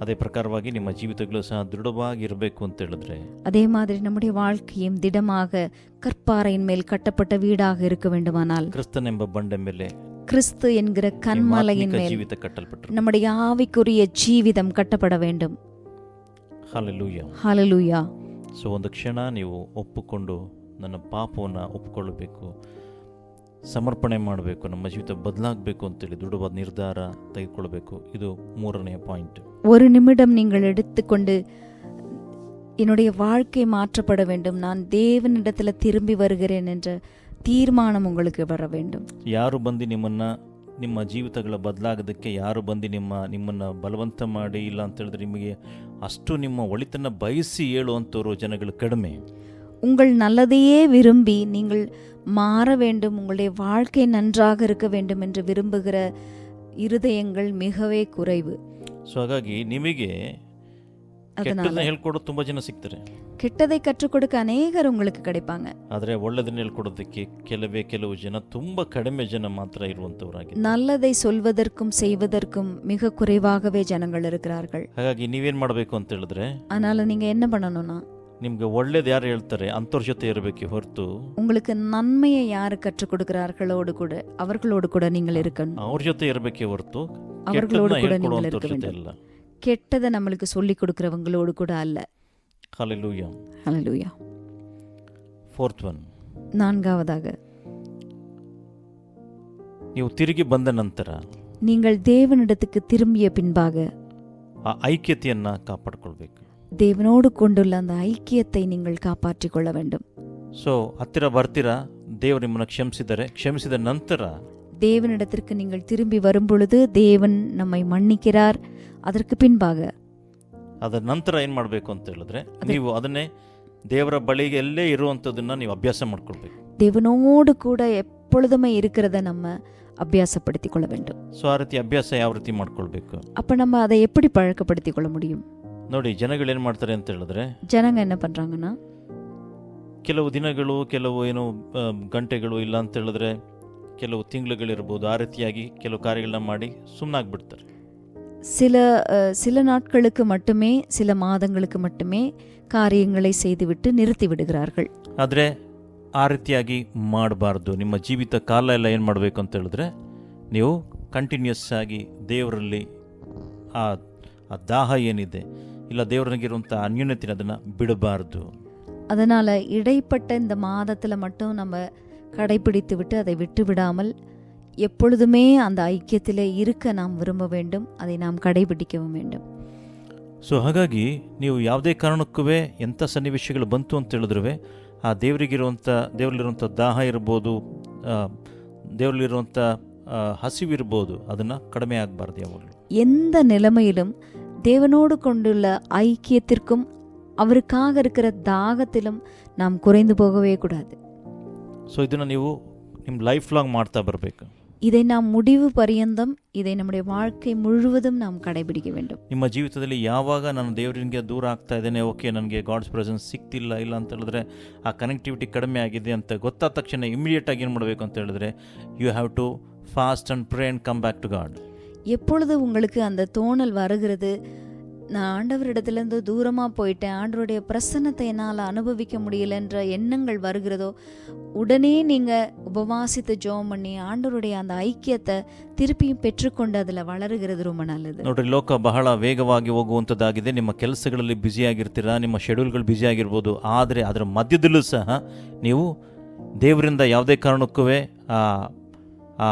ಅದೇ ಪ್ರಕಾರವಾಗಿ ನಿಮ್ಮ ಜೀವಿತಗಳು ಸಹ ದೃಢವಾಗಿ ಇರಬೇಕು ಅಂತ ಹೇಳಿದ್ರೆ, அதே மாதிரி நம்முடைய வாழ்க்கையும் திடமாக கற்பாறையின் மேல் கட்டப்பட்ட வீடாக இருக்க வேண்டுமானால், ಕ್ರಿಸ್ತನೆಂಬ ಬಂಡೆ ಮೇಲೆ, கிறிஸ்து என்கிற கன்மலையின் மேல் ಜೀವಿತ ಕಟ್ಟಲ್ಪಟ್ಟರು. நம்முடைய ஆவிக்குரிய ஜீவிதம் கட்டப்பட வேண்டும். ಹಲ್ಲೆಲೂಯಾ. ஹல்லேலூயா. ಸೊ ಒಂದು ಕ್ಷಣ ನೀವು ಒಪ್ಪಿಕೊಂಡು ನನ್ನ ಪಾಪವನ್ನು ಒಪ್ಪಿಕೊಳ್ಳಬೇಕು, ಸಮರ್ಪಣೆ ಮಾಡಬೇಕು, ನಮ್ಮ ಜೀವಿತ ಬದಲಾಗಬೇಕು ಅಂತೇಳಿ ದೃಢವಾದ ನಿರ್ಧಾರ ತೆಗೆದುಕೊಳ್ಬೇಕು. ಇದು 3ನೇ ಪಾಯಿಂಟ್. ஒரு நிமிடம் நீங்கள் எடுத்துக்கொண்டு, என்னுடைய வாழ்க்கை மாற்றப்பட வேண்டும், நான் தேவனிடத்தில் திரும்பி வருகிறேன் என்ற தீர்மானம் உங்களுக்கு வர வேண்டும். ಯಾರು ಬಂದು ನಿಮ್ಮ ಜೀವಿತಗಳ ಬದಲಾಗೋದಕ್ಕೆ ಯಾರು ಬಂದು ನಿಮ್ಮನ್ನು ಬಲವಂತ ಮಾಡಿ ಇಲ್ಲ ಅಂತ ಹೇಳಿದ್ರೆ, ನಿಮಗೆ ಅಷ್ಟು ನಿಮ್ಮ ಒಳಿತನ್ನು ಬಯಸಿ ಹೇಳುವಂಥವ್ರು ಜನಗಳು ಕಡಿಮೆ. உங்கள் நல்லதையே விரும்பி நீங்கள் மாற வேண்டும், உங்களுடைய வாழ்க்கை நன்றாக இருக்க வேண்டும் என்று விரும்புகிற இருதயங்கள் மிகவே குறைவு. ಸೊ ಹಾಗಾಗಿ ನಿಮಗೆ ಕೆಟ್ಟದನ್ನ ಹೇಳ್ಕೊಡೋದು ತುಂಬಾ ಜನ ಸಿಗ್ತಾರೆ. கெட்டதை கற்றுக் கொடுக்க அநேகர் உங்களுக்கு கிடைப்பாங்க. ಆದರೆ ಒಳ್ಳೆದನ್ನ ಹೇಳ್ಕೊಡೋದಕ್ಕೆ ಕೆಲವು ಜನ, ತುಂಬಾ ಕಡಿಮೆ ಜನ ಮಾತ್ರ ಇರುವಂತವರಾಗಿ. நல்லதை சொல்வதற்கும் செய்வதற்கும் மிக குறைவாகவே ஜனங்கள் இருக்கிறார்கள். ಹಾಗಾಗಿ ನೀವೇನ್ ಮಾಡಬೇಕು ಅಂತ ಹೇಳಿದ್ರೆ, அதனால நீங்க என்ன பண்ணணும்னா, ನಿಮ್ಗೆ ಒಳ್ಳೇದು ಯಾರು ಹೇಳ್ತಾರೆ ಅಂಥವ್ರ ಜೊತೆ ಇರಬೇಕು ಹೊರತು, உங்களுக்கு நன்மையை யாரு கற்றுக் கொடுக்கிறார்களோடு கூட அவர்களோடு கூட நீங்கள் இருக்கணும். ಅವ್ರ ಜೊತೆ ಇರಬೇಕೇ ಹೊರತು அவர்களோடு கூட நீங்கள் இருக்க ಜೊತೆ வேண்டும். ಇಲ್ಲ. கெட்டதை நம்மளுக்கு சொல்லி கொடுக்கிறவங்களோடு கூட அல்ல. ಹಲ್ಲೆಲೂಯಾ. ஹல்லேலூயா. 4th one. 4வதாக, ನೀವು ತಿರುಗಿ ಬಂದ ನಂತರ நீங்கள் தேவனிடத்துக்கு திரும்பிய பின்பாக ಆ ಐಕ್ಯತೆಯನ್ನ ಕಾಪಾಡಿಕೊಳ್ಬೇಕು. தேவனோடு கொண்டுள்ள அந்த ஐக்கியத்தை நீங்கள் காப்பாற்றிக் கொள்ள வேண்டும். ಸೊ ಹತ್ತಿರ ಬರ್ತೀರಾ, ದೇವರು ನಿಮ್ಮನ್ನು ಕ್ಷಮಿಸಿದ ನಂತರ தேவனிடத்திற்கு நீங்கள் திரும்பி வரும் பொழுது தேவன் நம்மை மன்னிக்கிறார். அதற்கு பின்பாக, ಅದರ ನಂತರ ಏನು ಮಾಡಬೇಕು ಅಂತ ಹೇಳಿದ್ರೆ, ನೀವು ಅದನ್ನೇ ದೇವರ ಬಳಿಗೆ ಎಲ್ಲೇ ಇರುವಂಥದ್ದನ್ನ ನೀವು ಅಭ್ಯಾಸ ಮಾಡ್ಕೊಳ್ಬೇಕು. தேவனோடு கூட எப்பொழுதுமே இருக்கிறத நம்ம அபியாசப்படுத்திக் கொள்ள வேண்டும். ಸೊ ಆ ರೀತಿ ಅಭ್ಯಾಸ ಯಾವ ರೀತಿ ಮಾಡ್ಕೊಳ್ಬೇಕು? அப்ப நம்ம அதை எப்படி பழக்கப்படுத்திக் கொள்ள முடியும்? ನೋಡಿ, ಜನಗಳು ಏನು ಮಾಡ್ತಾರೆ ಅಂತ ಹೇಳಿದ್ರೆ, ஜனங்க என்ன பண்றாங்கன்னா, ಕೆಲವು ದಿನಗಳು, ಕೆಲವು ಏನೋ ಗಂಟೆಗಳು, ಇಲ್ಲ ಅಂತ ಹೇಳಿದ್ರೆ ಕೆಲವು ತಿಂಗಳುಗಳಿರ್ಬೋದು, ಆ ರೀತಿಯಾಗಿ ಕೆಲವು ಕಾರ್ಯಗಳನ್ನ ಮಾಡಿ ಸುಮ್ಮನಾಗ್ಬಿಡ್ತಾರೆ. சில நாட்களுக்கு மட்டுமே, சில மாதங்களுக்கு மட்டுமே காரியங்களை செய்துவிட்டு நிறுத்தி விடுகிறார்கள். ಆದರೆ ಆ ರೀತಿಯಾಗಿ ಮಾಡಬಾರ್ದು. ನಿಮ್ಮ ಜೀವಿತ ಕಾಲ ಎಲ್ಲ ಏನು ಮಾಡಬೇಕು ಅಂತ ಹೇಳಿದ್ರೆ, ನೀವು ಕಂಟಿನ್ಯೂಸ್ ಆಗಿ ದೇವರಲ್ಲಿ ಆ ಆ ದಾಹ ಏನಿದೆ, ಇಲ್ಲ தேவரங்கிருந்த அந்யுன்யத்தின் ಅದನ್ನು ಬಿಡಬಾರ್ದು. அதனால் இடைப்பட்ட இந்த மாதத்தில் மட்டும் நம்ம கடைபிடித்து விட்டு அதை விட்டு விடாமல் எப்பொழுதுமே அந்த ஐக்கியத்தில் இருக்க நாம் விரும்ப வேண்டும், அதை நாம் கடைபிடிக்கவும் வேண்டும். ಸೊ ಹಾಗಾಗಿ ನೀವು ಯಾವುದೇ ಕಾರಣಕ್ಕೂ ಎಂಥ ಸನ್ನಿವೇಶಗಳು ಬಂತು ಅಂತ ಹೇಳಿದ್ರೂ ಆ ದೇವರಲ್ಲಿರುವಂಥ ದಾಹ ಇರ್ಬೋದು, ದೇವರಲ್ಲಿರುವಂಥ ಹಸಿವಿರ್ಬೋದು, ಅದನ್ನು கடுமை ಆಗಬಾರ್ದು. ಯಾವಾಗಲೂ எந்த நிலைமையிலும் தேவனோடு கொண்டுள்ள ஐக்கியத்திற்கும் அவருக்காக இருக்கிற தாகத்திலும் நாம் குறைந்து போகவே கூடாது. ಸೊ ಇದನ್ನು ನೀವು ನಿಮ್ಮ ಲೈಫ್ ಲಾಂಗ್ ಮಾಡ್ತಾ ಬರಬೇಕು. இதை நாம் முடிவு பரியந்தம், இதை நம்முடைய வாழ்க்கை முழுவதும் நாம் கடைபிடிக்க வேண்டும். ನಿಮ್ಮ ಜೀವಿತದಲ್ಲಿ ಯಾವಾಗ ನಾನು ದೇವರಿಗೆ ದೂರ ಆಗ್ತಾ ಇದ್ದೇನೆ, ಓಕೆ ನನಗೆ ಗಾಡ್ಸ್ ಪ್ರೆಸೆನ್ಸ್ ಸಿಗ್ತಿಲ್ಲ, ಇಲ್ಲ ಅಂತ ಹೇಳಿದ್ರೆ ಆ ಕನೆಕ್ಟಿವಿಟಿ ಕಡಿಮೆ ಆಗಿದೆ ಅಂತ ಗೊತ್ತಾದ ತಕ್ಷಣ ಇಮಿಡಿಯೇಟಾಗಿ ಏನು ಮಾಡಬೇಕು ಅಂತ ಹೇಳಿದ್ರೆ, you have to fast and pray and come back to God. எப்பொழுது உங்களுக்கு அந்த தோணல் வருகிறது, நான் ஆண்டவரிடத்துலேருந்து தூரமாக போயிட்டேன், ஆண்டவருடைய பிரசன்னத்தை என்னால் அனுபவிக்க முடியலன்ற எண்ணங்கள் வருகிறதோ, உடனே நீங்கள் உபவாசித்து ஜெபம் பண்ணி ஆண்டவருடைய அந்த ஐக்கியத்தை திருப்பியும் பெற்றுக்கொண்டு அதில் வளருகிறது ரொம்ப நல்லது. ನೋಡ್ರಿ, ಲೋಕ ಬಹಳ ವೇಗವಾಗಿ ಹೋಗುವಂಥದ್ದಾಗಿದೆ. ನಿಮ್ಮ ಕೆಲಸಗಳಲ್ಲಿ ಬ್ಯುಸಿಯಾಗಿರ್ತೀರಾ, ನಿಮ್ಮ ಶೆಡ್ಯೂಲ್ಗಳು ಬ್ಯುಸಿಯಾಗಿರ್ಬೋದು, ಆದರೆ ಅದರ ಮಧ್ಯದಲ್ಲೂ ಸಹ ನೀವು ದೇವರಿಂದ ಯಾವುದೇ ಕಾರಣಕ್ಕೂ ಆ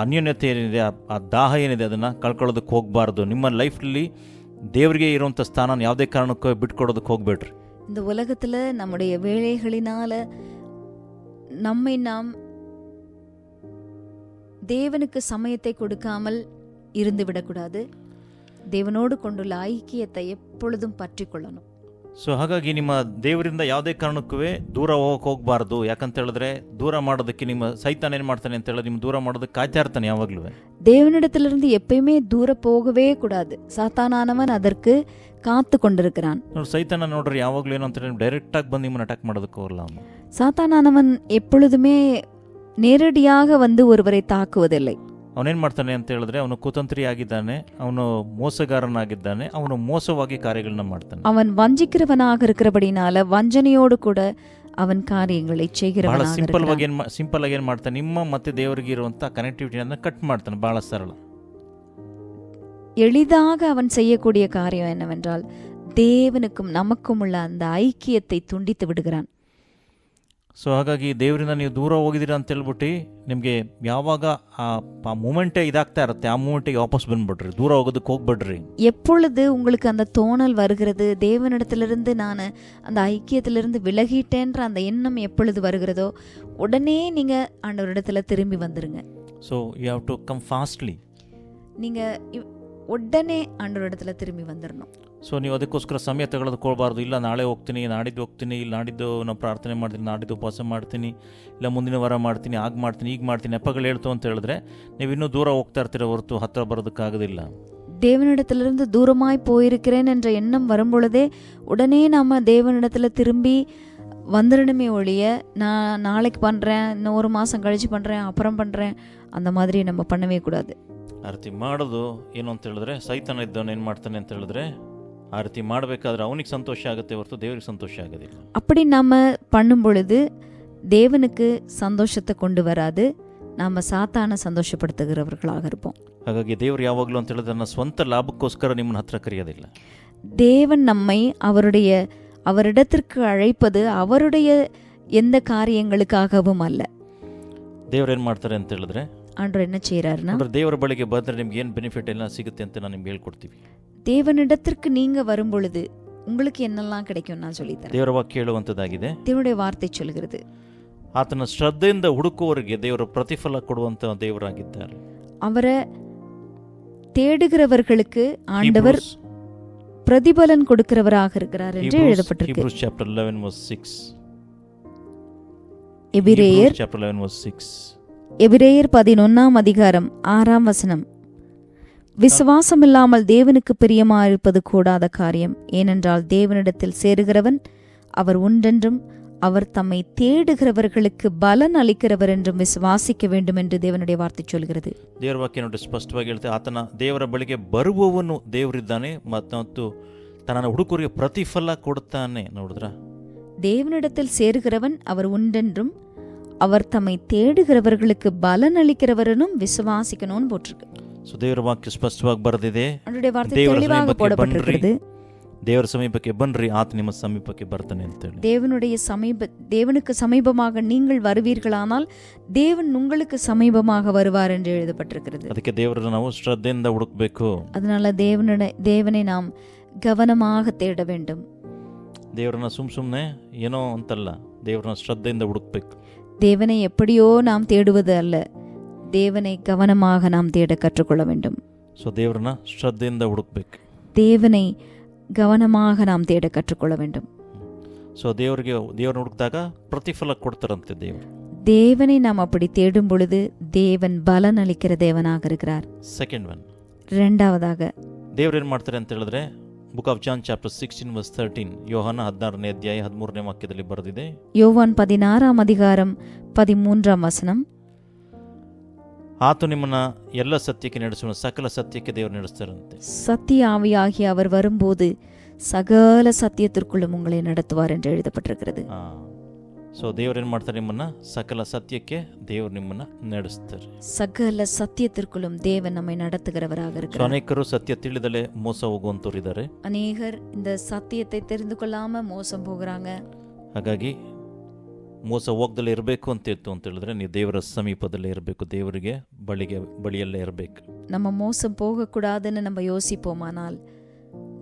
ಅನ್ಯೋನ್ಯತೆ ಏನಿದೆ, ಆ ದಾಹ ಏನಿದೆ, ಅದನ್ನು ಕಳ್ಕೊಳ್ಳೋದಕ್ಕೆ ಹೋಗಬಾರ್ದು. ನಿಮ್ಮ ಲೈಫಲ್ಲಿ தேவರಿಗೆ ಇರುವಂಥ ಸ್ಥಾನ ಯಾವುದೇ ಕಾರಣಕ್ಕೂ ಬಿಟ್ಕೊಡೋದಕ್ಕೆ ಹೋಗ್ಬೇಡ್ರಿ. இந்த உலகத்தில் நம்முடைய வேலைகளினால நம்மை நாம் தேவனுக்கு சமயத்தை கொடுக்காமல் இருந்து விடக்கூடாது. தேவனோடு கொண்டுள்ள ஐக்கியத்தை எப்பொழுதும் பற்றி கொள்ளணும். ಸೊ ಹಾಗಾಗಿ ನಿಮ್ಮ ದೇವರಿಂದ ಯಾವುದೇ ಕಾರಣಕ್ಕೂ ದೂರ ಹೋಗಬಾರ್ದು. ಯಾಕಂತ ಹೇಳಿದ್ರೆ ದೂರ ಮಾಡೋದಕ್ಕೆ ನಿಮ್ಮ ಸೈತಾನ ಏನು ಮಾಡ್ತಾನೆ ಅಂತ ಹೇಳಿದ್ರೆ, ನಿಮ್ಮ ದೂರ ಮಾಡೋದಕ್ಕೆ ಕಾಯ್ತಾ ಇರ್ತಾನೆ ಯಾವಾಗಲೂ. தேவனிடத்திலிருந்து எப்பயுமே தூர போகவே கூடாது. சாத்தானானவன் அதற்கு காத்து கொண்டிருக்கிறான். ಸೈತಾನ ನೋಡ್ರಿ ಯಾವಾಗಲೂ ಏನು ಅಂತ ಡೈರೆಕ್ಟಾಗಿ ಬಂದು ನಿಮ್ಮನ್ನು ಅಟ್ಯಾಕ್ ಮಾಡೋದಕ್ಕೆ ಹೋಗಲ್ಲ. சாத்தானானவன் எப்பொழுதுமே நேரடியாக வந்து ஒருவரை தாக்குவதில்லை. ಅವನೇನು ಮಾಡ್ತಾನೆ ಅಂತ ಹೇಳಿದ್ರೆ, ಅವನು ಕುತಂತ್ರಿ ಆಗಿದ್ದಾನೆ, ಅವನು ಮೋಸಗಾರನಾಗಿದ್ದಾನೆ, ಅವನು ಮೋಸವಾಗಿ ಕಾರ್ಯಗಳನ್ನ ಮಾಡ್ತಾನೆ. அவன் வஞ்சிக்கிறவனாக இருக்கிறபடினால வஞ்சனையோடு கூட அவன் காரியங்களை ಬಹಳ செய்கிறவனாக ಸಿಂಪಲ್ ಆಗಿ ಏನು ಮಾಡ್ತಾನೆ, ನಿಮ್ಮ ಮತ್ತೆ ದೇವರಿಗೆ ಇರುವಂಥ ಕನೆಕ್ಟಿವಿಟಿಯನ್ನು ಕಟ್ ಮಾಡ್ತಾನೆ. ಬಹಳ ಸರಳ. எளிதாக அவன் செய்யக்கூடிய காரியம் என்னவென்றால், தேவனுக்கும் நமக்கும் உள்ள அந்த ஐக்கியத்தை துண்டித்து விடுகிறான். ಸೊ ಹಾಗಾಗಿ ದೇವರಿಂದ ನೀವು ದೂರ ಹೋಗಿದ್ದೀರಾ ಅಂತ ಹೇಳ್ಬಿಟ್ಟು ನಿಮಗೆ ಯಾವಾಗ ಆ ಮೂಮೆಂಟೇ ಇದಾಗ್ತಾ ಇರುತ್ತೆ, ಆ ಮೂಮೆಂಟಿಗೆ ವಾಪಸ್ ಬಂದ್ಬಿಡ್ರಿ, ದೂರ ಹೋಗೋದಕ್ಕೆ ಹೋಗ್ಬಿಡ್ರಿ. எப்பொழுது உங்களுக்கு அந்த தோணல் வருகிறது, தேவனிடத்திலிருந்து நான் அந்த ஐக்கியத்திலிருந்து விலகிட்டேன்ற அந்த எண்ணம் எப்பொழுது வருகிறதோ, உடனே நீங்க ஆண்டவரிடத்துல திரும்பி வந்துருங்க. So you have to come fastly. நீங்க உடனே ஆண்டவரிடத்துல திரும்பி வந்துடணும். ಸೊ ನೀವು ಅದಕ್ಕೋಸ್ಕರ ಸಮಯ ತೆಗೆದುಕೊಳ್ಬಾರ್ದು. ಇಲ್ಲ ನಾಳೆ ಹೋಗ್ತೀನಿ, ನಾಡಿದ್ದು ಹೋಗ್ತೀನಿ, ಇಲ್ಲ ನಾಡಿದ್ದು ನಾನು ಪ್ರಾರ್ಥನೆ ಮಾಡ್ತೀನಿ, ನಾಡಿದ್ದು ಉಪವಾಸ ಮಾಡ್ತೀನಿ, ಇಲ್ಲ ಮುಂದಿನ ವಾರ ಮಾಡ್ತೀನಿ, ಆಗ ಮಾಡ್ತೀನಿ, ಈಗ ಮಾಡ್ತೀನಿ, ನೆಪಗಳು ಹೇಳ್ತು ಅಂತ ಹೇಳಿದ್ರೆ ನೀವು ಇನ್ನೂ ದೂರ ಹೋಗ್ತಾ ಇರ್ತೀರ ಹೊರತು ಹತ್ತಿರ ಬರೋದಕ್ಕಾಗೋದಿಲ್ಲ. தேவனிடத்திலிருந்து தூரமாய் போயிருக்கிறேன் என்ற எண்ணம் வரும்பொழுதே உடனே நம்ம தேவனிடத்துல திரும்பி வந்துடணுமே ஒழிய, நான் நாளைக்கு பண்ணுறேன், இன்னும் ஒரு மாதம் கழிச்சு பண்ணுறேன், அப்புறம் பண்ணுறேன், அந்த மாதிரி நம்ம பண்ணவே கூடாது. ಆ ರೀತಿ ಮಾಡೋದು ಏನು ಅಂತ ಹೇಳಿದ್ರೆ, ಸೈತಾನ ಇದ್ದವನು ಏನು ಮಾಡ್ತಾನೆ ಅಂತ ಹೇಳಿದ್ರೆ, ಆ ರೀತಿ ಮಾಡಬೇಕಾದ್ರೆ ಅವನಿಗೆ ಸಂತೋಷ ಆಗುತ್ತೆ ಹೊರತು ದೇವರಿಗೆ ಸಂತೋಷ ಆಗೋದಿಲ್ಲ. அப்படி நம்ம பண்ணும் பொழுது தேவனுக்கு சந்தோஷத்தை கொண்டு வராது, நாம் சாத்தான சந்தோஷப்படுத்துகிறவர்களாக இருப்போம். ಹಾಗಾಗಿ ದೇವರು ಯಾವಾಗಲೂ ಅಂತ ಹೇಳಿದ್ರೆ ನನ್ನ ಸ್ವಂತ ಲಾಭಕ್ಕೋಸ್ಕರ ನಿಮ್ಮನ್ನ ಹತ್ರ ಕರೆಯೋದಿಲ್ಲ. தேவன் நம்மை அவரிடத்திற்கு அழைப்பது அவருடைய எந்த காரியங்களுக்காகவும் அல்ல. ದೇವ್ರು ಏನು ಮಾಡ್ತಾರೆ ಅಂತ ಹೇಳಿದ್ರೆ, ஆண்டவர் என்ன செய்யறாருன்னா, ದೇವರ ಬಳಿಗೆ ಬಂದರೆ ನಿಮ್ಗೆ ಏನು ಬೆನಿಫಿಟ್ ಎಲ್ಲ ಸಿಗುತ್ತೆ ಅಂತ ನಾನು ನಿಮ್ಗೆ ಹೇಳ್ಕೊಡ್ತೀವಿ. தேவனிடத்திற்கு நீங்க வரும் பொழுது உங்களுக்கு என்னெல்லாம் கிடைக்கும் நான் சொல்லித்தரேன். ದೇವರ ವಾಕ್ಯ ಹೇಳುವಂಥದ್ದಾಗಿದೆ, தேவனுடைய வார்த்தை சொல்கிறது, ಆತನ ಶ್ರದ್ಧೆಯಿಂದ ಹುಡುಕುವವರಿಗೆ ದೇವರು ಪ್ರತಿಫಲ ಕೊಡುವಂತ ದೇವರಾಗಿದ್ದಾರೆ. அவரை தேடுகிறவர்களுக்கு ஆண்டவர் பிரதிபலன் கொடுக்கிறவராக இருக்கிறார் என்று எழுதப்பட்டிருக்கு. Hebrews chapter 11 verse 6. எபிரேயர் chapter 11 verse 6. எபிரேயர் 11ஆம் அதிகாரம் 6ஆம் வசனம். விசுவாசம் இல்லாமல் தேவனுக்கு பிரியமாயிருப்பது கூடாத காரியம். ஏனென்றால் தேவனிடத்தில் சேருகிறவன் அவர் உண்டென்றும் அவர் தம்மை தேடுகிறவர்களுக்கு பலன் ಅಲಿக்கிறவர் என்றும் ವಿಶ್ವಾಸಿக்க வேண்டும் என்று தேவனுடைய வார்த்தை சொல்கிறது. ದೇವರ ವಾಕ್ಯ ನೋಡಿ ಸ್ಪಷ್ಟವಾಗಿ ಹೇಳ್ತಾರೆ, ಆತನ ದೇವರ ಬಳಿಗೆ ಬರುವವನು ದೇವರಿದ್ದಾನೆ ಮತ್ತು ತನ್ನ ಹುಡುಕರಿಗೆ ಪ್ರತಿಫಲ ಕೊಡುತ್ತಾನೆ. ನೋಡಿದ್ರ, தேவனிடத்தில் சேருகிறவன் அவர் உண்டென்றும் அவர் தம்மை தேடுகிறவர்களுக்கு பலன் அளிக்கிறவரனும் விசுவாசிக்கணும்னு போட்டிருக்கு. ಸೊ ದೇವರ ವಾಕ್ಯ ಸ್ಪಷ್ಟವಾಗಿ ಬರೆದಿದೆ. அவருடைய வார்த்தை ದೇವರ தெளிவாக ಸಮೀಪಕ್ಕೆ போடப்பட்டிருக்கிறது. ದೇವರ ಸಮೀಪಕ್ಕೆ ಬನ್ರಿ, ಆತ ನಿಮ್ಮ ಸಮೀಪಕ್ಕೆ ಬರ್ತಾನೆ ಅಂತೇಳಿ. தேவனுக்கு சமீபமாக நீங்கள் வருவீர்களானால் தேவன் உங்களுக்கு சமீபமாக வருவார் என்று எழுதப்பட்டிருக்கிறது. ಅದಕ್ಕೆ ದೇವರನ್ನು ನಾವು ಶ್ರದ್ಧೆಯಿಂದ ಹುಡುಕಬೇಕು. அதனால தேவனை நாம் கவனமாக தேட வேண்டும். ದೇವರನ್ನ ಸುಮ್ಮನೆ ಏನೋ ಅಂತಲ್ಲ, ದೇವರನ್ನ ಶ್ರದ್ಧೆಯಿಂದ ಹುಡುಕ್ಬೇಕು. தேவனை எப்படியோ நாம் தேடுவது அல்ல, தேவனை கவனமாக நாம் தேட கற்றுக்கொள்ள வேண்டும். ಸೊ ದೇವರನ್ನ ಶ್ರದ್ಧೆಯಿಂದ ಹುಡುಕ್ಬೇಕು. தேவனை கவனமாக நாம் தேட கற்றுக்கொள்ள வேண்டும். ಸೊ ದೇವರನ್ನ ಹುಡುಕಿದಾಗ ಪ್ರತಿಫಲ ಕೊಡ್ತಾರಂತೆ ದೇವರು. தேவனை நாம் அப்படி தேடும் பொழுது தேவன் பலன் அளிக்கிற தேவனாக இருக்கிறார். ಸೆಕೆಂಡ್ ಒನ್, இரண்டாவதாக ದೇವ್ರು ಏನು ಮಾಡ್ತಾರೆ ಅಂತ ಹೇಳಿದ್ರೆ, book of John chapter 16 verse 13, ಯೋಹಾನ 16ನೇ ಅಧ್ಯಾಯ 13ನೇ ವಾಕ್ಯದಲ್ಲಿ ಬರೆದಿದೆ. யோவான் 16ஆம் அதிகாரம் 13ஆம் வசனம், ಆತ ನಿಮ್ಮನ್ನ ಎಲ್ಲ ಸತ್ಯಕ್ಕೆ ನಡೆಸುವ, ಸಕಲ ಸತ್ಯಕ್ಕೆ ದೇವರು ನಡೆಸ್ತಾರಂತೆ. சத்திய ஆவியாகி அவர் வரும்போது சகல சத்தியத்திற்குள்ளும் உங்களை நடத்துவார் என்று எழுதப்பட்டிருக்கிறது. ಸೊ ದೇವ್ರು ಏನು ಮಾಡ್ತಾರೆ, ನಿಮ್ಮನ್ನ ಸಕಲ ಸತ್ಯಕ್ಕೆ ದೇವ್ರು ನಿಮ್ಮನ್ನ ನಡೆಸ್ತಾರೆ. சகல சத்தியத்திற்குள்ளும் தேவன் நம்மை நடத்துகிறவராக ಸೊ இருக்கிறார். ಅನೇಕರು ಸತ್ಯ ತಿಳಿದಲೇ ಮೋಸ ಹೋಗುವಂತವ್ರು ಇದ್ದಾರೆ. அநேகர் இந்த சத்தியத்தை தெரிந்து கொள்ளாம மோசம் போகிறாங்க. ಹಾಗಾಗಿ ಮೋಸ ಹೋಗ್ದಲ್ಲೇ ಇರಬೇಕು ಅಂತ ಹೇಳಿದ್ರೆ ನೀವು ದೇವರ ಸಮೀಪದಲ್ಲೇ ಇರಬೇಕು, ದೇವರಿಗೆ ಬಳಿಯಲ್ಲೇ ಇರಬೇಕು. நம்ம மோசம் போகக்கூடாதுன்னு நம்ம யோசிப்போமானால்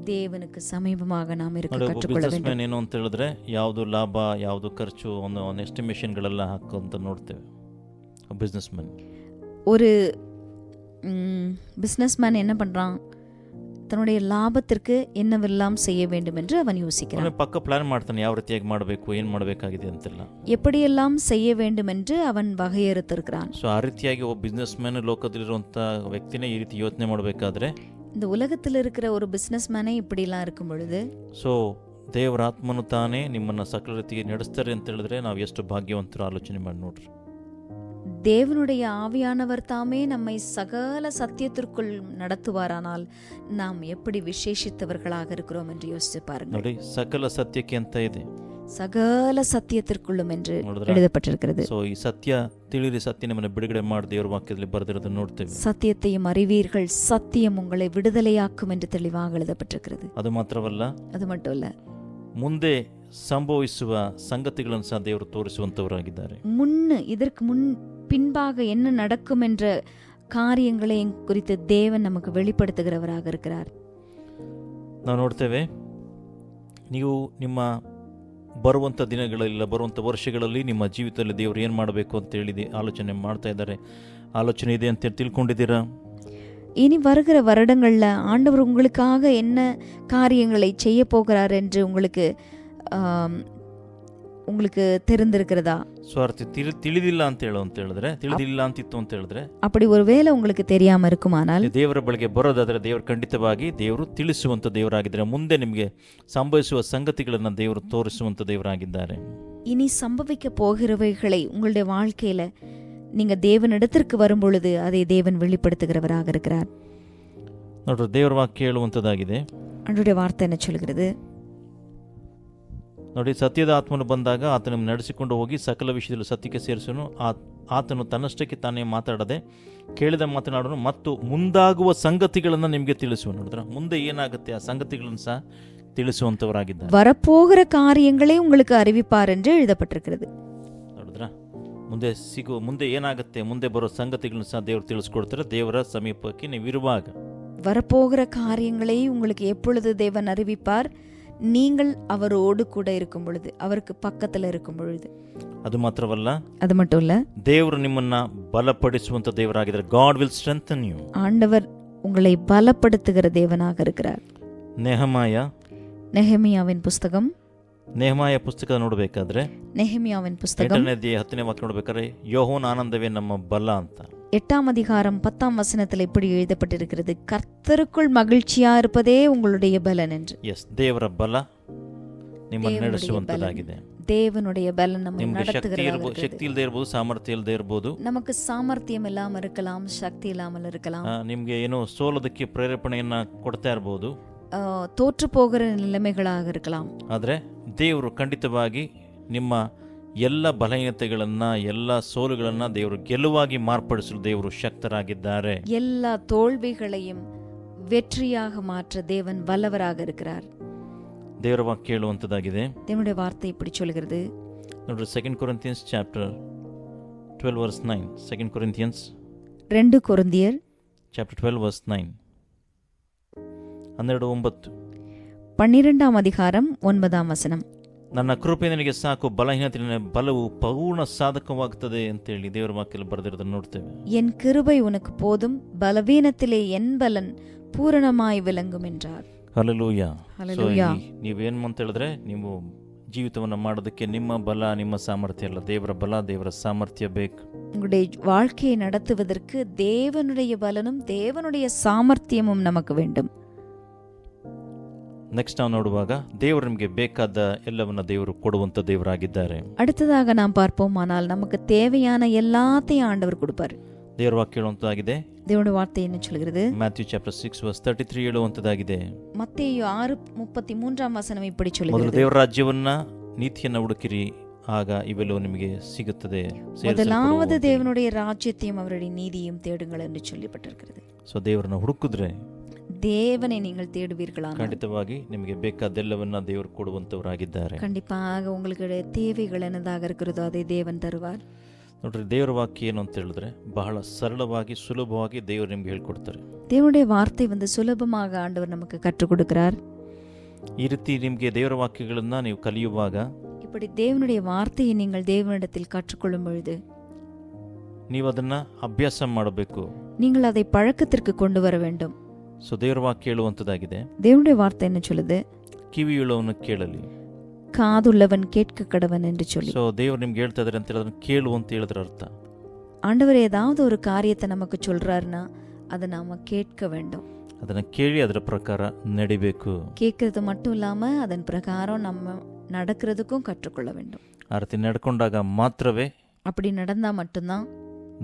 தேவனுக்கு சமீபமாக நாம் இருக்க கற்றுக்கொள்ள வேண்டும். ಬಿಸ್ನೆಸ್ ಏನು ಅಂತ ಹೇಳಿದ್ರೆ ಯಾವುದು ಲಾಭ ಯಾವುದು ಖರ್ಚು ಒಂದು ಎಸ್ಟಿಮೇಷನ್ಗಳೆಲ್ಲ ಹಾಕುವಂತ ನೋಡ್ತೇವೆ. ಬಿಸ್ನೆಸ್ ಮ್ಯಾನ್, ஒரு பிஸ்னஸ்மேன் என்ன பண்றான், தன்னுடைய லாபத்திற்கு என்னவெல்லாம் செய்ய வேண்டும் என்று அவன் யோசிக்கிறான். ಪಕ್ಕ ಪ್ಲಾನ್ ಮಾಡ್ತಾನೆ, ಯಾವ ರೀತಿಯಾಗಿ ಮಾಡಬೇಕು, ಏನು ಮಾಡಬೇಕಾಗಿದೆ ಅಂತೆಲ್ಲ, எப்படியெல்லாம் செய்ய வேண்டும் என்று ಅವன் வகையறுத்திருக்கிறான். ಸೊ ಆ ರೀತಿಯಾಗಿ ಒಬ್ಬ ಬಿಸ್ನೆಸ್ ಮ್ಯಾನ್ ಲೋಕದಲ್ಲಿರುವಂಥ ವ್ಯಕ್ತಿನೇ ಈ ರೀತಿ ಯೋಚನೆ ಮಾಡಬೇಕಾದ್ರೆ, இந்த உலகத்தில் இருக்கிற ஒரு பிஸ்னஸ்மேனே இப்படிலாம் இருக்கும் பொழுது, ಸೊ ದೇವರ ಆತ್ಮನು ತಾನೇ ನಿಮ್ಮನ್ನು ಸಕಲ ರೀತಿಗೆ ನಡೆಸ್ತಾರೆ ಅಂತ ಹೇಳಿದ್ರೆ ನಾವು ಎಷ್ಟು ಭಾಗ್ಯವಂತರು ಆಲೋಚನೆ ಮಾಡಿ ನೋಡ್ರಿ. தேவனுடைய ஆவியானவர் தாமே நம்மை சகல சத்தியத்திற்குள் நடத்துவாரானால் நாம் எப்படி விசேஷித்தவர்களாக இருக்கிறோம் என்று யோசிச்சு பாருங்க. ನೋಡಿ, ಸಕಲ ಸತ್ಯಕ್ಕೆ ಅಂತ ಇದೆ, சகல சத்தியத்திற்குள்ளும் என்று எழுதப்பட்டிருக்கிறது. ಸೊ ಈ ಸತ್ಯ ತಿಳಿರಿ, ಸತ್ಯ ನಿಮ್ಮನ್ನು ಬಿಡುಗಡೆ ಮಾಡಿ ದೇವರ ವಾಕ್ಯದಲ್ಲಿ ಬರೆದಿರೋದನ್ನು ನೋಡ್ತೇವೆ. சத்தியத்தையும் அறிவீர்கள், சத்தியம் உங்களை விடுதலையாக்கும் என்று தெளிவாக எழுதப்பட்டிருக்கிறது. ಅದು ಮಾತ್ರವಲ್ಲ, அது மட்டும் இல்ல, ಮುಂದೆ ಸಂಭವಿಸುವ ಸಂಗತಿಗಳನ್ನು ಸಹ ದೇವರು ತೋರಿಸುವಂತವರಾಗಿದ್ದಾರೆ. இதற்கு பின்பாக என்ன நடக்கும் என்ற காரியங்களை குறித்து தேவன் நமக்கு வெளிப்படுத்துகிறவராக இருக்கிறார். ನಾವು ನೋಡ್ತೇವೆ, ನೀವು ನಿಮ್ಮ ಬರುವಂಥ ದಿನಗಳಲ್ಲಿ, ಬರುವಂಥ ವರ್ಷಗಳಲ್ಲಿ ನಿಮ್ಮ ಜೀವಿತದಲ್ಲಿ ದೇವರು ಏನು ಮಾಡಬೇಕು ಅಂತ ಹೇಳಿ ಆಲೋಚನೆ ಮಾಡ್ತಾ ಇದ್ದಾರೆ. ಆಲೋಚನೆ ಇದೆ ಅಂತ ತಿಳ್ಕೊಂಡಿದ್ದೀರಾ? இனி வருகிற வருடங்கள்ல ஆண்டவர் உங்களுக்காக என்ன காரியங்களை செய்ய போகிறார் என்று உங்களுக்கு தெரிந்திருக்கிறதா? ಸ್ವಾರ್ಥಿ ತಿಳಿದಿಲ್ಲ ಅಂತ ಹೇಳಿದ್ರೆ, ತಿಳಿದಿಲ್ಲ ಅಂತಿತ್ತು ಅಂತ ಹೇಳಿದ್ರೆ, அப்படி ஒருவேளை உங்களுக்கு தெரியாம இருக்குமானால், ದೇವರ ಬಳಿಗೆ ಬರೋದಾದ್ರೆ ದೇವರು ಖಂಡಿತವಾಗಿ ದೇವರು ತಿಳಿಸುವಂತ ದೇವರಾಗಿದ್ದಾರೆ. ಮುಂದೆ ನಿಮಗೆ ಸಂಭವಿಸುವ ಸಂಗತಿಗಳನ್ನು ದೇವರು ತೋರಿಸುವಂತ ದೇವರಾಗಿದ್ದಾರೆ. இனி சம்பவிக்க போகிறவைகளை உங்களுடைய வாழ்க்கையில நீங்க தேவனிடத்திற்கு வரும் பொழுது அதை தேவன் வெளிப்படுத்துகிறவராக இருக்கிறார். ನೋಡ್ರಿ, ದೇವರ ವಾಕ್ಯ ಹೇಳುವಂತದ್ದಾಗಿದೆ. ஆண்டவருடைய வார்த்தை என்ன சொல்கிறது? ನೋಡಿ, ಸತ್ಯದ ಆತ್ಮನು ಬಂದಾಗ ಆತನನ್ನು ನಡೆಸಿಕೊಂಡು ಹೋಗಿ ಸಕಲ ವಿಷಯದಲ್ಲಿ ಸತ್ಯಕ್ಕೆ ಸೇರಿಸನು. ಆತನು ತನ್ನಷ್ಟಕ್ಕೆ ತಾನೇ ಮಾತಾಡದೆ ಕೇಳಿದ ಮಾತನಾಡನು ಮತ್ತು ಮುಂದಾಗುವ ಸಂಗತಿಗಳನ್ನು ನಿಮಗೆ ತಿಳಿಸುವ. ನೋಡಿದ್ರ, ಮುಂದೆ ಏನಾಗುತ್ತೆ ಆ ಸಂಗತಿಗಳನ್ನು ಸಹ ತಿಳಿಸುವಂತವರಾಗಿದ್ದಾರೆ. வரப்போகிற காரியங்களை உங்களுக்கு அறிவிப்பார் என்று எழுதப்பட்டிருக்கிறது. ನೋಡಿದ್ರ, ಮುಂದೆ ಏನಾಗುತ್ತೆ, ಮುಂದೆ ಬರೋ ಸಂಗತಿಗಳನ್ನು ಸಹ ದೇವರು ತಿಳಿಸ್ಕೊಡ್ತಾರೆ. ದೇವರ ಸಮೀಪಕ್ಕೆ ನೀವಿರುವಾಗ வரப்போகிற காரியங்களை உங்களுக்கு எப்பொழுது தேவன் அறிவிப்பார்? நீங்கள் அவரோடு கூட இருக்கும் பொழுது, அவருக்கு பக்கத்துல இருக்கும் பொழுது. ಅದು ಮಾತ್ರವಲ್ಲ, அது மட்டும் இல்ல, ದೇವರು ನಿಮ್ಮನ್ನ ಬಲಪಡಿಸುವಂತ ದೇವರಾಗಿದ್ದಾರೆ. God will strengthen you. ஆண்டவர் உங்களை பலப்படுத்துகிற தேவனாக இருக்கிறார். நெஹெமியாவின் புஸ்தகம், ನೆಹಮಾಯ ಪುಸ್ತಕ ನೋಡಬೇಕಾದ್ರೆ, நெஹெமியாவின் புஸ்தகம் 8ನೇ ಅಧ್ಯಾಯ 10ನೇ ವಾಕ್ಯ ನೋಡಬೇಕಾದ್ರೆ, ಯೆಹೋವನ ಆನಂದವೇ ನಮ್ಮ ಬಲ ಅಂತ. 8ஆம் அதிகாரம் 10ஆம் வசனத்தில் இப்படி எழுதப்பட்டிருக்கிறது, கர்த்தருக்குள் மகிழ்ச்சியா இருப்பதே உங்களுடைய பலன் என்று. ಎಸ್, ದೇವರ ಬಲ ನಿಮ್ಮನ್ನು ನಡೆಸುವಂತದ್ದಾಗಿದೆ. தேவனுடைய பலன் நம்மை நடத்துகிறது. ಶಕ್ತಿ ಇಲ್ಲದೆ ಇರಬಹುದು, ಸಾಮರ್ಥ್ಯ ಇಲ್ಲದೆ ಇರಬಹುದು, நமக்கு சாமர்த்தியம் இல்லாமல் இருக்கலாம், சக்தி இல்லாமல் இருக்கலாம், ನಿಮ್ಗೆ ಏನೋ ಸೋಲೋದಕ್ಕೆ ಪ್ರೇರೇಪಣೆಯನ್ನ ಕೊಡ್ತಾ ಇರಬಹುದು, தோற்று போகிற நிலைமைகளாக இருக்கலாம். ಆದ್ರೆ ದೇವರು ಖಂಡಿತವಾಗಿ ನಿಮ್ಮ ಎಲ್ಲ ಬಲಹೀನತೆಗಳನ್ನು, ಎಲ್ಲ ಸೋಲುಗಳನ್ನು ದೇವರು ಗೆಲುವಾಗಿ ಮಾರ್ಪಡಿಸಲು ದೇವರು ಶಕ್ತರಾಗಿದ್ದಾರೆ. எல்லா தோல்விகளையும் வெற்றியாக மாற்ற தேவன் வல்லவராக இருக்கிறார். ದೇವರ ವಾಕ್ಯ ಹೇಳುವಂಥದ್ದಾಗಿದೆ. தேவனுடைய வார்த்தை இப்படி சொல்கிறது. ನೋಡ್ರಿ, 2 Corinthians chapter 12 verse 9. 2 Corinthians 2 கொரிந்தியர் chapter 12 verse 9. 12:9. 12ஆம் அதிகாரம் 9ஆம் வசனம். ನನ್ನ ಕೃಪೆ ನಿನಗೆ ಸಾಕು, ಬಲಹೀನತೆಯ ಬಲವು ಪೂರ್ಣ ಸಾಧಕವಾಗುತ್ತದೆ ಅಂತೇಳಿ ದೇವರ ವಾಕ್ಯದಲ್ಲಿ ಬರೆದಿರೋದನ್ನು ನೋಡ್ತೇವೆ. என் கிருபை உனக்கு போதும், பலவீனத்திலே என் பலன் பூரணமாய் விளங்கும் என்றார். ಹಲ್ಲೆಲೂಯಾ. ಹಲ್ಲೆಲೂಯಾ. ನೀವೇನು ಅಂತ ಹೇಳಿದ್ರೆ, ನೀವು ಜೀವಿತವನ್ನು ಮಾಡೋದಕ್ಕೆ ನಿಮ್ಮ ಬಲ, ನಿಮ್ಮ ಸಾಮರ್ಥ್ಯ ಅಲ್ಲ, ದೇವರ ಬಲ, ದೇವರ ಸಾಮರ್ಥ್ಯ ಬೇಕು. உங்களுடைய வாழ்க்கையை நடத்துவதற்கு தேவனுடைய பலனும் தேவனுடைய சாமர்த்தியமும் நமக்கு வேண்டும். ನೆಕ್ಸ್ಟ್ ನಾವು ನೋಡುವಾಗ ದೇವರು ನಿಮಗೆ ಬೇಕಾದ ಎಲ್ಲವನ್ನ ದೇವರು ಕೊಡುವಂತ ದೇವರಾಗಿದ್ದಾರೆ. அடுத்ததாக நாம் பார்ப்போம், ஆனால் நமக்கு தேவையான எல்லாத்தையும் ஆண்டவர் கொடுப்பார். ದೇವರ ವಾಕ್ಯ ಹೇಳುವಂತದಾಗಿದೆ. தேவனுடைய வார்த்தை என்ன சொல்கிறது? Matthew chapter 6 verse 33 ಹೇಳುವಂತದಾಗಿದೆ. மத்தேயு 6:33ஆம் வசனம் இப்படி ಮೊದಲು சொல்கிறது. ದೇವರ ರಾಜ್ಯವನ್ನ, ನೀತಿಯನ್ನ ಹುಡುಕಿರಿ, ಆಗ ಇವೆಲ್ಲವೂ ನಿಮಗೆ ಸಿಗುತ್ತದೆ. முதலாவது தேவனுடைய ராஜ்யத்தையும் அவருடைய நீதியையும் தேடுங்கள் என்று சொல்லப்பட்டிருக்கிறது. ಸೊ ದೇವರನ್ನ ಹುಡುಕಿದ್ರೆ, தேவனை நீங்கள் தேடுவீர்களா, ಖಂಡಿತವಾಗಿ ನಿಮಗೆ ಬೇಕಾದೆಲ್ಲವನ್ನ ದೇವರು ಕೊಡುವಂತವರಾಗಿದ್ದಾರೆ. கண்டிப்பாக உங்களுக்கு தேவைகள் என்னதாக இருக்கிறதோ அதை தேவன் தருவார். ನೋಡ್ರಿ, ದೇವರ ವಾಕ್ಯ ಏನು ಅಂತ ಹೇಳಿದ್ರೆ, ಬಹಳ ಸರಳವಾಗಿ, ಸುಲಭವಾಗಿ ದೇವರು ನಿಮ್ಗೆ ಹೇಳ್ಕೊಡ್ತಾರೆ. தேவனுடைய வார்த்தை சுலபமாக ஆண்டவர் நமக்கு கற்றுக் கொடுக்கிறார். ಈ ರೀತಿ ನಿಮಗೆ ದೇವರ ವಾಕ್ಯಗಳನ್ನ ನೀವು ಕಲಿಯುವಾಗ, இப்படி தேவனுடைய வார்த்தையை நீங்கள் தேவனிடத்தில் கற்றுக்கொள்ளும் பொழுது ನೀವು ಅದನ್ನ ಅಭ್ಯಾಸ ಮಾಡಬೇಕು. நீங்கள் அதை பழக்கத்திற்கு கொண்டு வர வேண்டும். ಸೊ ದೇವರ ವಾಕ್ಯ ಹೇಳುವಂತದಾಗಿದೆ. தேவனுடைய வார்த்தை என்ன சொல்லுது? ಕಿವಿಯುಳ್ಳವನು ಕೇಳಲಿ, காதுள்ளவன் கேட்க கடவன் என்று சொல்லி. ಸೊ ದೇವರು ನಿಮ್ಗೆ ಹೇಳ್ತಾ ಇದಾರೆ ಅಂತ ಹೇಳಿದ್ರೆ, ಕೇಳು ಅಂತ ಹೇಳಿದ್ರ ಅರ್ಥ. ஆண்டவர் ஏதாவது ஒரு காரியத்தை நமக்கு சொல்றாருன்னா அதை நாம கேட்க வேண்டும். ಅದನ್ನ ಕೇಳಿ ಅದರ ಪ್ರಕಾರ ನಡಿಬೇಕು. கேட்கறது மட்டும் இல்லாம அதன் பிரகாரம் நம்ம நடக்கிறதுக்கும் கற்றுக்கொள்ள வேண்டும். ಆ ರೀತಿ ನಡ್ಕೊಂಡಾಗ ಮಾತ್ರವೇ அப்படி நடந்தா மட்டும்தான்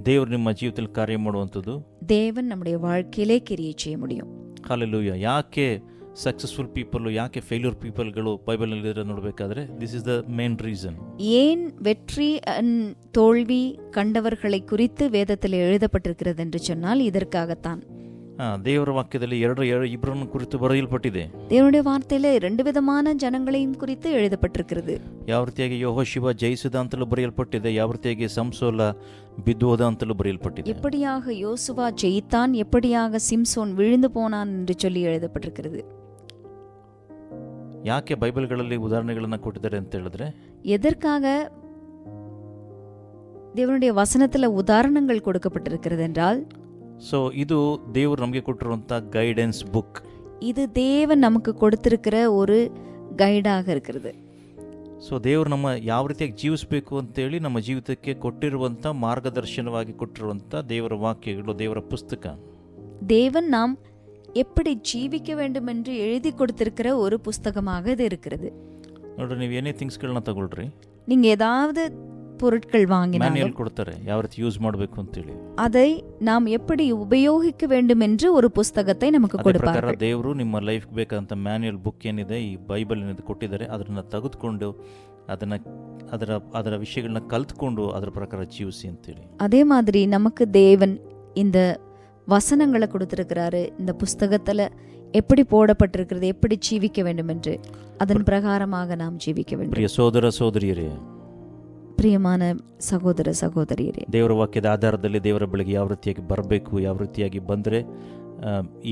ದೇವರು ನಿಮ್ಮ ಜೀವಿತದಲ್ಲಿ ಕಾರ್ಯ ಮಾಡುವಂಥದ್ದು. தேவன் நம்முடைய வாழ்க்கையிலே கிரியை செய்ய முடியும். ಹಲ್ಲೆಲೂಯಾ. ಯಾಕೆ ಸಕ್ಸಸ್ಫುಲ್ ಪೀಪಲ್, ಯಾಕೆ ಫೇಲ್ಯೂರ್ ಪೀಪಲ್ಗಳು ಬೈಬಲ್ನಲ್ಲಿ ಇರೋ ನೋಡಬೇಕಾದ್ರೆ, this is the main reason. ஏன் வெற்றி தோல்வி கண்டவர்களை குறித்து வேதத்தில் எழுதப்பட்டிருக்கிறது என்று சொன்னால் இதற்காகத்தான். ದೇವರ ವಾಕ್ಯದಲ್ಲಿ ಇಬ್ಬರನ್ನು ಕುರಿತು ಬರೆಯಲ್ಪಟ್ಟಿದೆ. தேவனுடைய வார்த்தையில 2 விதமான ஜனங்களையும் குறித்து எழுதப்பட்டிருக்கிறது. ಯಾವ ರೀತಿಯಾಗಿ ಯೆಹೋಶುವ ಜಯಿಸಿದ ಅಂತಲೂ ಬರೆಯಲ್ಪಟ್ಟಿದೆ, ಯಾವ ರೀತಿಯಾಗಿ ಸಂಸೋಲ ಬಿದ್ದೋದ ಅಂತಲೂ ಬರೆಯಲ್ಪಟ್ಟಿದೆ. எப்படியாக யோசுவா ஜெயித்தான், எப்படியாக சிம்சோன் விழுந்து போனான் என்று சொல்லி எழுதப்பட்டிருக்கிறது. ಯಾಕೆ ಬೈಬಲ್ಗಳಲ್ಲಿ ಉದಾಹರಣೆಗಳನ್ನ ಕೊಟ್ಟಿದ್ದಾರೆ ಅಂತ ಹೇಳಿದ್ರೆ, எதற்காக தேவனுடைய வசனத்துல உதாரணங்கள் கொடுக்கப்பட்டிருக்கிறது என்றால், ಸೊ ಇದು ದೇವರು ನಮಗೆ ಕೊಟ್ಟಿರುವಂತ ಗೈಡೆನ್ಸ್ ಬುಕ್. இது தேவன் நமக்கு கொடுத்திருக்கிற ஒரு கைடாக இருக்கிறது. ಸೊ ದೇವರು ನಮ್ಮ ಯಾವ ರೀತಿಯಾಗಿ ಜೀವಿಸಬೇಕು ಅಂತೇಳಿ ನಮ್ಮ ಜೀವಿತಕ್ಕೆ ಕೊಟ್ಟಿರುವಂಥ ಮಾರ್ಗದರ್ಶನವಾಗಿ ಕೊಟ್ಟಿರುವಂಥ ದೇವರ ವಾಕ್ಯಗಳು, ದೇವರ ಪುಸ್ತಕ. தேவன் நாம் எப்படி ஜீவிக்க வேண்டும் என்று எழுதி கொடுத்திருக்கிற ஒரு புஸ்தகமாக இது இருக்கிறது. ನೋಡ್ರಿ, ನೀವು ಏನೇ ಥಿಂಗ್ಸ್ಗಳನ್ನ ತಗೊಳ್ರಿ, நீங்க ஏதாவது பொருட்கள் வாங்கினாலும் ಮ್ಯಾನ್ಯಲ್ ಕೊಡ್ತಾರೆ ಯಾವ ರೀತಿ ಯೂಸ್ ಮಾಡಬೇಕು ಅಂತೇಳಿ. அதை நாம் எப்படி ಉಪಯೋಗಿக்க வேண்டும் என்று ஒரு புஸ்தகத்தை நமக்கு கொடுப்பார்கள். ದೇವರು ನಿಮ್ಮ ಲೈಫ್ ಬೇಕಾದಂತ ಮ್ಯಾನ್ಯಲ್ ಬುಕ್ ಏನಿದೆ, ಈ ಬೈಬಲ್ ಏನಿದೆ ಕೊಟ್ಟಿದ್ದಾರೆ, ಅದನ್ನ ತೆಗೆದುಕೊಂಡು ಅದರ ವಿಷಯಗಳನ್ನ ಕಲ್ತ್ಕೊಂಡು ಅದರ ಪ್ರಕಾರ ಜೀವಿಸಿ ಅಂತೇಳಿ. அதே மாதிரி நமக்கு தேவன் இந்த வசனங்களை கொடுத்திருக்கிறாரு. இந்த புஸ்தகத்துல எப்படி போடப்பட்டிருக்கிறது, எப்படி ஜீவிக்க வேண்டும் என்று அதன் பிரகாரமாக நாம் ஜீவிக்க வேண்டும். ಪ್ರಿಯ ಸೋದರ ಸೋದರಿಯರೇ, ಪ್ರಿಯಮಾನ ಸಹೋದರ ಸಹೋದರಿಯರೇ, ದೇವರ ವಾಕ್ಯದ ಆಧಾರದಲ್ಲಿ ದೇವರ ಬಳಿಗೆ ಯಾವ ರೀತಿಯಾಗಿ ಬರಬೇಕು, ಯಾವ ರೀತಿಯಾಗಿ ಬಂದರೆ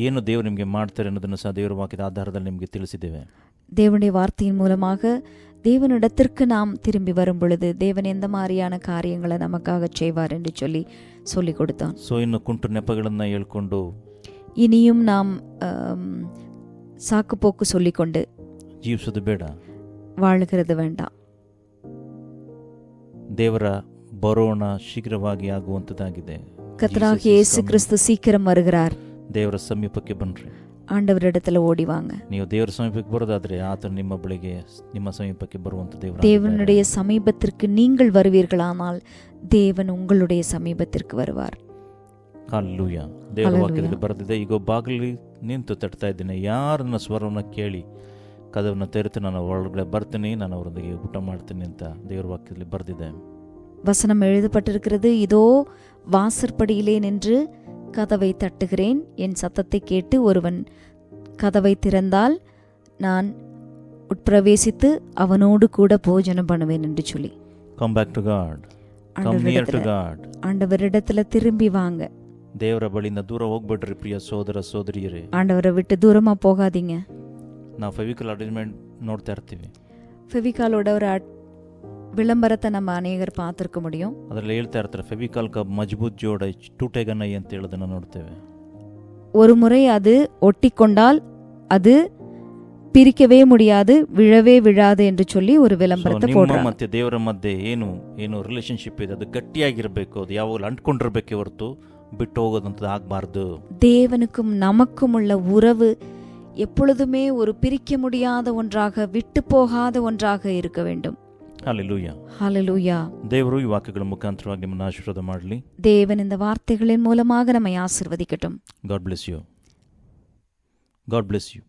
ಏನು ದೇವರು ನಿಮಗೆ ಮಾಡ್ತಾರೆ ಅನ್ನೋದನ್ನು ಸಹ ದೇವರ ವಾಕ್ಯದ ಆಧಾರದಲ್ಲಿ ನಿಮಗೆ ತಿಳಿಸಿದ್ದೇವೆ. தேவனுடைய வார்த்தையின் மூலமாக தேவனிடத்திற்கு நாம் திரும்பி வரும் பொழுது தேவன் எந்த மாதிரியான காரியங்களை நமக்காக செய்வார் என்று சொல்லி கொடுத்தான். ಸೊ ಇನ್ನು ಕುಂಟು ನೆಪಗಳನ್ನು ಹೇಳ್ಕೊಂಡು, இனியும் நாம் சாக்கு போக்கு சொல்லிக்கொண்டு ಜೀವಿಸೋದು ಬೇಡ. வாழுகிறது வேண்டாம். ದೇವರ ಬರೋಣ ಶೀಘ್ರವಾಗಿ ಆಗುವಂತದ್ದಾಗಿದೆ. கர்த்தராகிய இயேசு கிறிஸ்து சீக்கிரம் வருகிறார். ದೇವರ ಸಮೀಪಕ್ಕೆ ಬನ್ರಿ. ஆண்டவரிடத்துல ஓடி வாங்க. ನೀವು ದೇವರ ಸಮೀಪಕ್ಕೆ ಬರೋದಾದ್ರೆ ಆತನು ನಿಮ್ಮ ಬಳಿಗೆ, ನಿಮ್ಮ ಸಮೀಪಕ್ಕೆ ಬರುವಂತ தேவனுடைய சமீபத்திற்கு நீங்கள் வருவீர்களானால் தேவன் உங்களுடைய சமீபத்திற்கு வருவார். ಹಲ್ಲೆಲೂಯಾ. ದೇವರ ವಾಕ್ಯದಲ್ಲಿ ಬರೆದಿದೆ, ಈಗ ಬಾಗಿಲು ನಿಂತು ತಟ್ತಾ ಇದ್ದೇನೆ, ಯಾರನ್ನ ಸ್ವರವನ್ನು ಕೇಳಿ ಕದವನ್ನು ತೆರೆತು ನಾನು ಒಳಗಡೆ ಬರ್ತೀನಿ, ನಾನು ಅವರೊಂದಿಗೆ ಊಟ ಮಾಡ್ತೀನಿ ಅಂತ ದೇವರ ವಾಕ್ಯದಲ್ಲಿ ಬರೆದಿದೆ. வசனம் எழுதப்பட்டிருக்கிறது, இதோ வாசற்படியிலே நின்று கதவை தட்டுகிறேன், என் சத்தத்தை கேட்டு ஒருவன் கதவை திறந்தால் நான் உட்பிரவேசித்து அவனோடு கூட போஜனம் பண்ணுவேன் என்று சொல்லி. Come back to God. Come near to God. ஆண்டவரிடத்துல திரும்பி வாங்க. ದೇವರ ಬಳಿಯಿಂದ ದೂರ ಹೋಗ್ಬೇಡ್ರಿ ಪ್ರಿಯ ಸೋದರ ಸೋದರಿಯರೇ. ஆண்டவரை விட்டு தூரமா போகாதீங்க. ನಾವು ಫೆವಿಕಲ್ ಅರೇಂಜ್ಮೆಂಟ್ ನೋಡ್ತಾ ಇರ್ತೀವಿ. ஃபெவிகாலோட ஒரு விளம்பரத்தை நம்ம அநேகர் பார்த்துருக்க முடியும். ಅದರಲ್ಲಿ ಹೇಳ್ತಾ ಇರ್ತಾರೆ, ಫೆವಿಕಾಲ್ ಕ ಮಜಬೂತ್ ಜೋಡ ಟೂಟೆಗನೈ ಅಂತ ಹೇಳೋದನ್ನ ನೋಡ್ತೇವೆ. ஒரு முறை அது ஒட்டிக்கொண்டால் அது பிரிக்கவே முடியாது, விழவே விழாது என்று சொல்லி ஒரு விளம்பரத்தை போடுறாங்க. ಮತ್ತೆ ದೇವರ ಮಧ್ಯೆ ಏನು ರಿಲೇಶನ್ಶಿಪ್ ಇದೆ ಅದು ಗಟ್ಟಿಯಾಗಿರಬೇಕು, ಅದು ಯಾವಾಗಲೂ ಅಂಟ್ಕೊಂಡಿರ್ಬೇಕೆ ಹೊರತು ಬಿಟ್ಟು ಹೋಗೋದಂತ ಆಗಬಾರ್ದು. தேவனுக்கும் நமக்கும் உள்ள உறவு எப்பொழுதுமே ஒரு பிரிக்க முடியாத ஒன்றாக, விட்டு போகாத ஒன்றாக இருக்க வேண்டும். ஹல்லேலூயா. ஹல்லேலூயா. ದೇವರು ಈ ವಾಕ್ಯಗಳ ಮುಖಾಂತರವಾಗಿ ನಮ್ಮನ್ನು ಆಶೀರ್ವಾದ ಮಾಡಲಿ. தேவன் இந்த வார்த்தைகளின் மூலமாக நம்மை ஆசீர்வதிக்கட்டும். God bless you. God bless you.